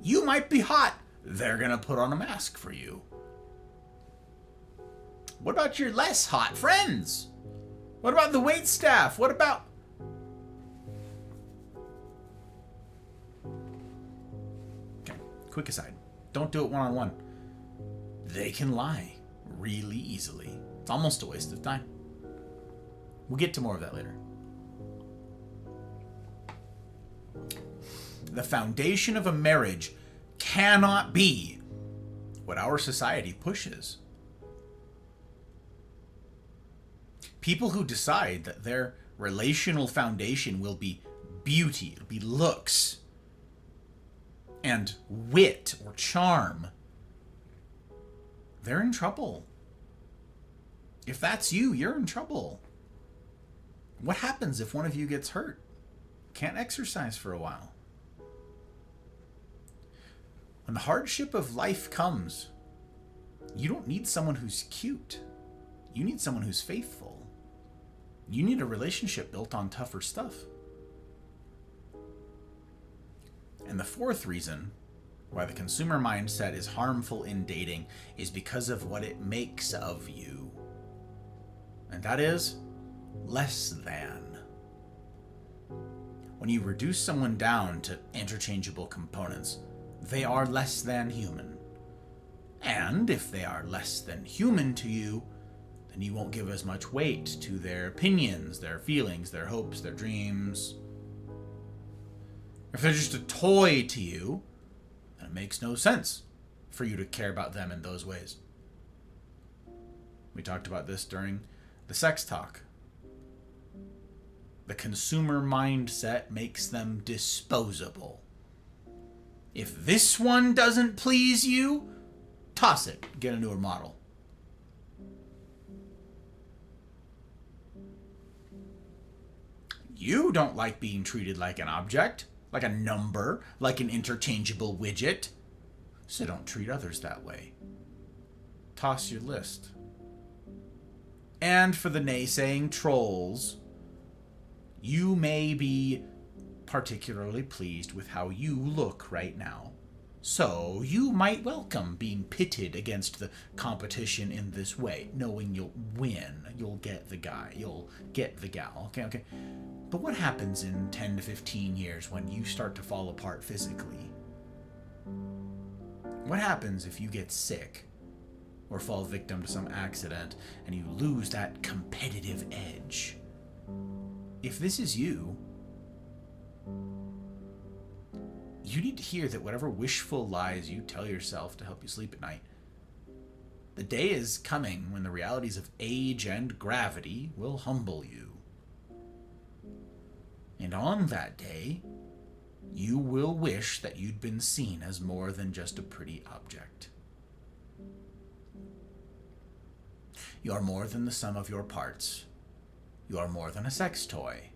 You might be hot. They're gonna put on a mask for you. What about your less hot friends? What about the wait staff? What about... Okay, quick aside. Don't do it one-on-one. They can lie really easily. It's almost a waste of time. We'll get to more of that later. The foundation of a marriage cannot be what our society pushes. People who decide that their relational foundation will be beauty, it'll be looks, and wit or charm, they're in trouble. If that's you, you're in trouble. What happens if one of you gets hurt? Can't exercise for a while. When the hardship of life comes, you don't need someone who's cute. You need someone who's faithful. You need a relationship built on tougher stuff. And the fourth reason why the consumer mindset is harmful in dating is because of what it makes of you. And that is less than. When you reduce someone down to interchangeable components, they are less than human. And if they are less than human to you, then you won't give as much weight to their opinions, their feelings, their hopes, their dreams. If they're just a toy to you, then it makes no sense for you to care about them in those ways. We talked about this during the sex talk. The consumer mindset makes them disposable. If this one doesn't please you, toss it, get a newer model. You don't like being treated like an object, like a number, like an interchangeable widget. So don't treat others that way. Toss your list. And for the naysaying trolls, you may be particularly pleased with how you look right now. So you might welcome being pitted against the competition in this way, knowing you'll win. You'll get the guy. You'll get the gal. Okay. But what happens in 10 to 15 years when you start to fall apart physically? What happens if you get sick? or fall victim to some accident, and you lose that competitive edge. If this is you, you need to hear that whatever wishful lies you tell yourself to help you sleep at night, the day is coming when the realities of age and gravity will humble you. And on that day, you will wish that you'd been seen as more than just a pretty object. You are more than the sum of your parts. You are more than a sex toy.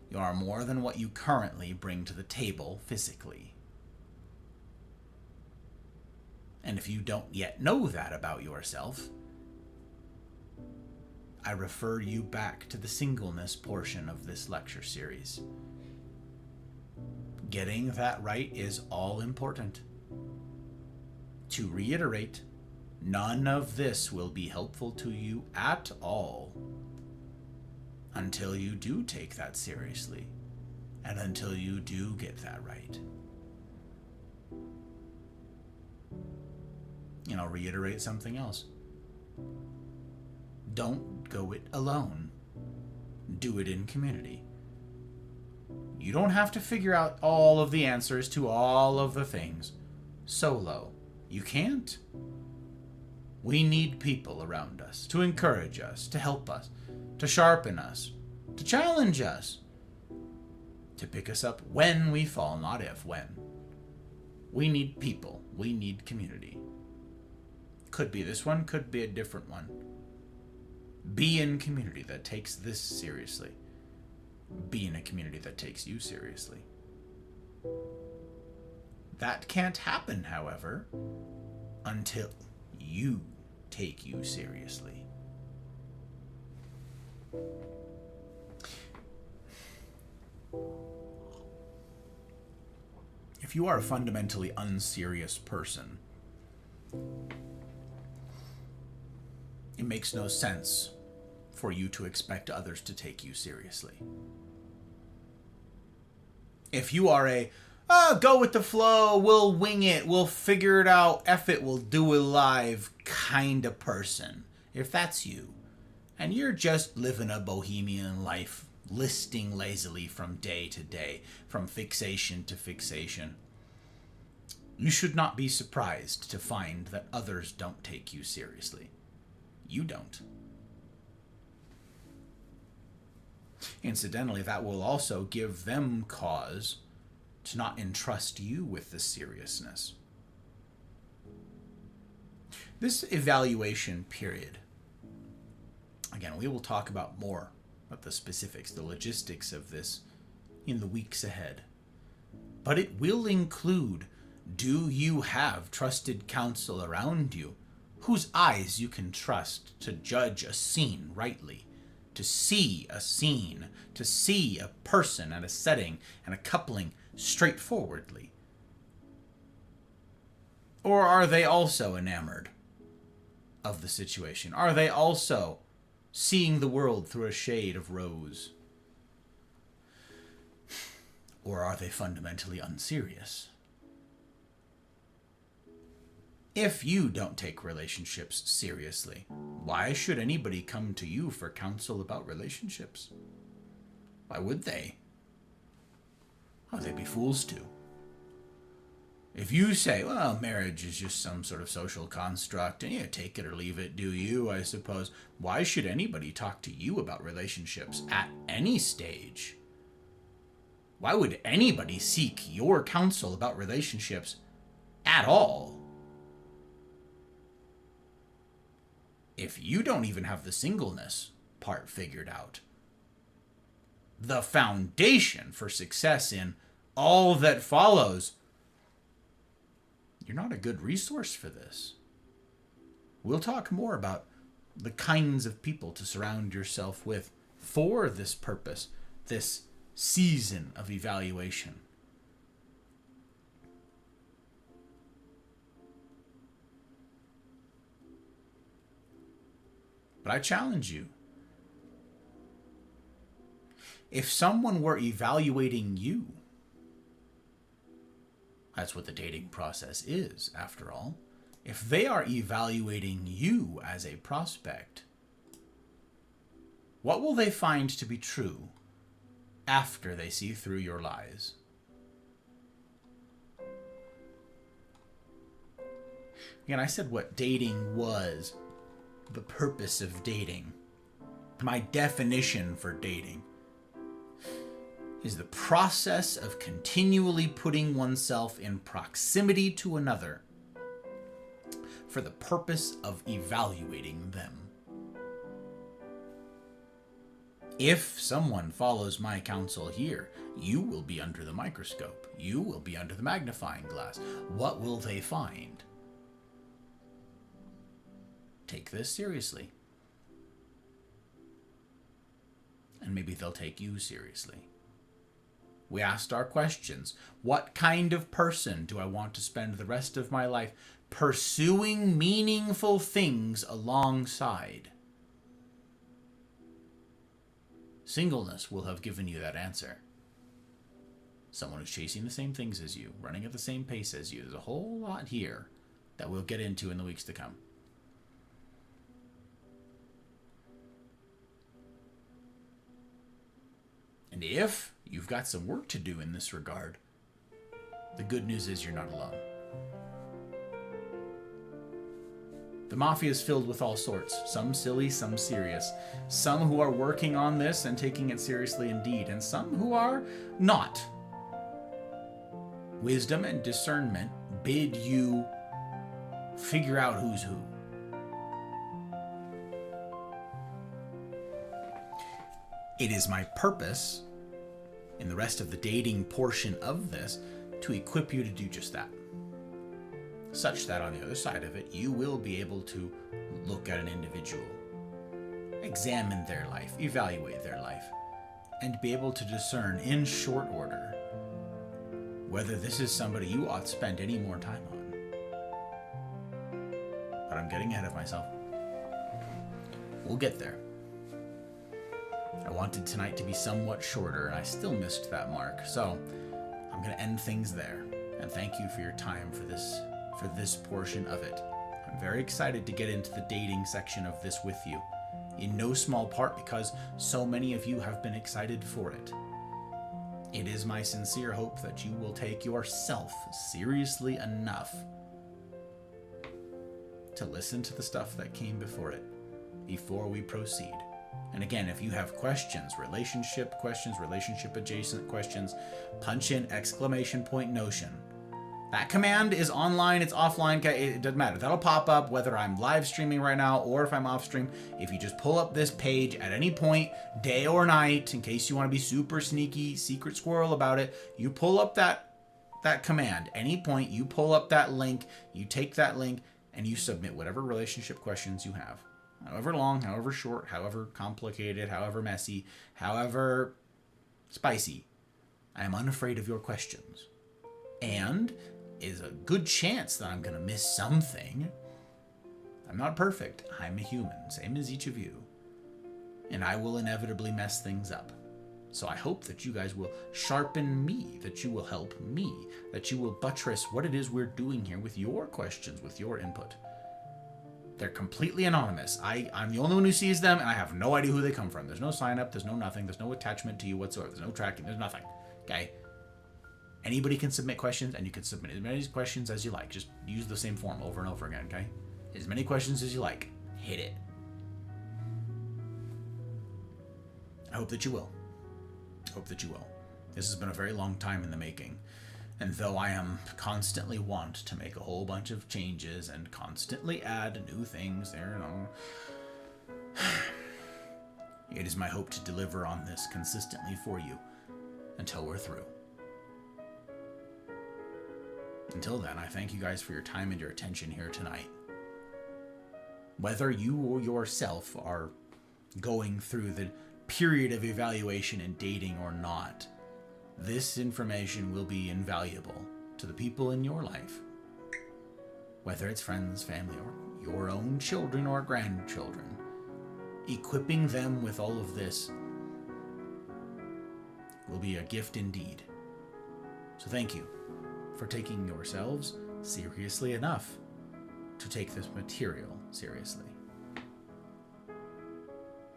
You are more than what you currently bring to the table physically. And if you don't yet know that about yourself, I refer you back to the singleness portion of this lecture series. Getting that right is all important. To reiterate, none of this will be helpful to you at all until you do take that seriously and until you do get that right. And I'll reiterate something else. Don't go it alone. Do it in community. You don't have to figure out all of the answers to all of the things solo. You can't. We need people around us to encourage us, to help us, to sharpen us, to challenge us, to pick us up when we fall, not if, when. We need people. We need community. Could be this one, could be a different one. Be in community that takes this seriously. Be in a community that takes you seriously. That can't happen, however, until you take you seriously. If you are a fundamentally unserious person, it makes no sense for you to expect others to take you seriously. If you are a, go with the flow, we'll wing it, we'll figure it out, F it, we'll do it live kind of person, if that's you, and you're just living a bohemian life, listing lazily from day to day, from fixation to fixation, you should not be surprised to find that others don't take you seriously. You don't. Incidentally, that will also give them cause to not entrust you with the seriousness. This evaluation period, again, we will talk about more of the specifics, the logistics of this in the weeks ahead. But it will include, do you have trusted counsel around you whose eyes you can trust to judge a scene rightly, to see a scene, to see a person and a setting and a coupling straightforwardly? Or are they also enamored of the situation? Are they also seeing the world through a shade of rose? Or are they fundamentally unserious? If you don't take relationships seriously, why should anybody come to you for counsel about relationships? Why would they? Oh, they'd be fools to. If you say, well, marriage is just some sort of social construct, and you take it or leave it, do you, I suppose, why should anybody talk to you about relationships at any stage? Why would anybody seek your counsel about relationships at all? If you don't even have the singleness part figured out, the foundation for success in all that follows, you're not a good resource for this. We'll talk more about the kinds of people to surround yourself with for this purpose, this season of evaluation. But I challenge you. If someone were evaluating you, that's what the dating process is, after all. If they are evaluating you as a prospect, what will they find to be true after they see through your lies? Again, I said what dating was, the purpose of dating. My definition for dating is the process of continually putting oneself in proximity to another for the purpose of evaluating them. If someone follows my counsel here, you will be under the microscope. You will be under the magnifying glass. What will they find? Take this seriously. And maybe they'll take you seriously. We asked our questions. What kind of person do I want to spend the rest of my life pursuing meaningful things alongside? Singleness will have given you that answer. Someone who's chasing the same things as you, running at the same pace as you. There's a whole lot here that we'll get into in the weeks to come. And if you've got some work to do in this regard, the good news is you're not alone. The mafia is filled with all sorts, some silly, some serious, some who are working on this and taking it seriously indeed, and some who are not. Wisdom and discernment bid you figure out who's who. It is my purpose, in the rest of the dating portion of this, to equip you to do just that. Such that on the other side of it, you will be able to look at an individual, examine their life, evaluate their life, and be able to discern in short order whether this is somebody you ought to spend any more time on. But I'm getting ahead of myself. We'll get there. I wanted tonight to be somewhat shorter, and I still missed that mark. So I'm going to end things there. And thank you for your time for this portion of it. I'm very excited to get into the dating section of this with you, in no small part because so many of you have been excited for it. It is my sincere hope that you will take yourself seriously enough to listen to the stuff that came before it, before we proceed. And again, if you have questions, relationship adjacent questions, punch in !Notion. That command is online, it's offline, it doesn't matter. That'll pop up whether I'm live streaming right now or if I'm off stream. If you just pull up this page at any point, day or night, in case you want to be super sneaky, secret squirrel about it, you pull up that command. Any point, you pull up that link, you take that link, and you submit whatever relationship questions you have. However long, however short, however complicated, however messy, however spicy. I am unafraid of your questions. And is a good chance that I'm going to miss something. I'm not perfect. I'm a human, same as each of you. And I will inevitably mess things up. So I hope that you guys will sharpen me, that you will help me, that you will buttress what it is we're doing here with your questions, with your input. They're completely anonymous. I'm the only one who sees them, and I have no idea who they come from. There's no sign up, there's no nothing, there's no attachment to you whatsoever, there's no tracking, there's nothing. Okay? Anybody can submit questions, and you can submit as many questions as you like. Just use the same form over and over again, okay? As many questions as you like. Hit it. I hope that you will. I hope that you will. This has been a very long time in the making. And though I am constantly want to make a whole bunch of changes and constantly add new things there and all, it is my hope to deliver on this consistently for you until we're through. Until then, I thank you guys for your time and your attention here tonight. Whether you or yourself are going through the period of evaluation and dating or not, this information will be invaluable to the people in your life. Whether it's friends, family, or your own children or grandchildren, equipping them with all of this will be a gift indeed. So thank you for taking yourselves seriously enough to take this material seriously.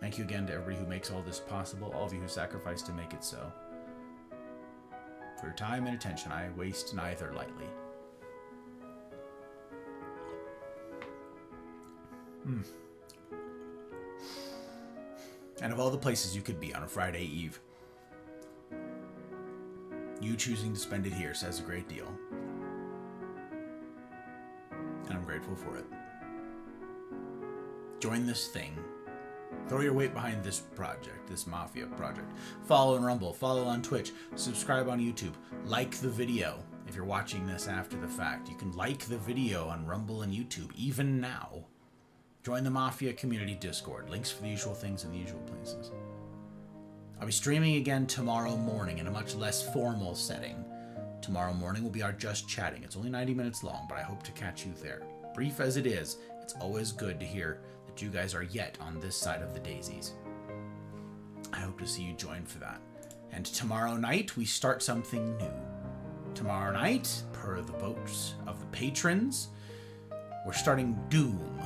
Thank you again to everybody who makes all this possible, all of you who sacrifice to make it so. For your time and attention, I waste neither lightly. And of all the places you could be on a Friday Eve, you choosing to spend it here says a great deal. And I'm grateful for it. Join this thing. Throw your weight behind this project, this Mafia project. Follow on Rumble, follow on Twitch, subscribe on YouTube, like the video. If you're watching this after the fact, you can like the video on Rumble and YouTube, even now. Join the Mafia Community Discord. Links for the usual things in the usual places. I'll be streaming again tomorrow morning in a much less formal setting. Tomorrow morning will be our Just Chatting. It's only 90 minutes long, but I hope to catch you there. Brief as it is, it's always good to hear that you guys are yet on this side of the daisies. I hope to see you join for that. And tomorrow night, we start something new. Tomorrow night, per the votes of the patrons, we're starting Doom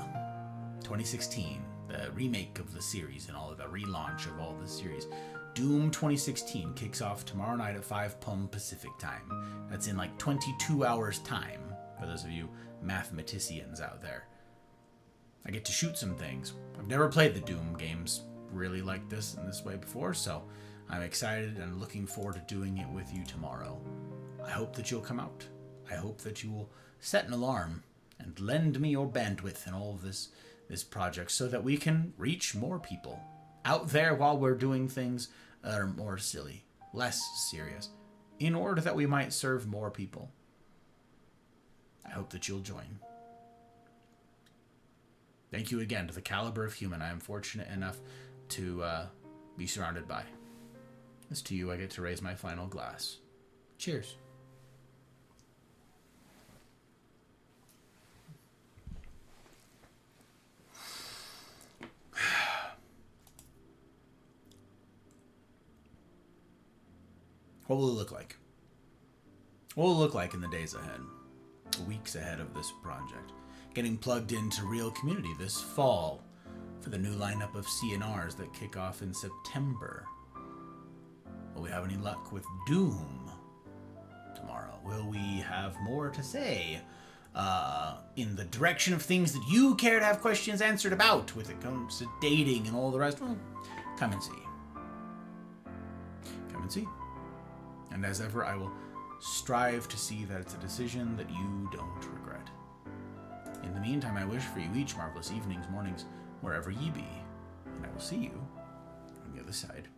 2016, the remake of the series and all of the relaunch of all the series. Doom 2016 kicks off tomorrow night at 5 p.m. Pacific time. That's in like 22 hours time, for those of you mathematicians out there. I get to shoot some things. I've never played the Doom games really like this in this way before, so I'm excited and looking forward to doing it with you tomorrow. I hope that you'll come out. I hope that you will set an alarm and lend me your bandwidth in all of this project so that we can reach more people out there while we're doing things that are more silly, less serious, in order that we might serve more people. I hope that you'll join. Thank you again to the caliber of human I am fortunate enough to be surrounded by. As to you, I get to raise my final glass. Cheers. What will it look like? What will it look like in the days ahead? The weeks ahead of this project? Getting plugged into real community this fall for the new lineup of CNRs that kick off in September. Will we have any luck with Doom tomorrow? Will we have more to say in the direction of things that you care to have questions answered about with it comes to dating and all the rest? Well, come and see. Come and see. And as ever, I will strive to see that it's a decision that you don't regret. In the meantime, I wish for you each marvelous evenings, mornings, wherever ye be, and I will see you on the other side.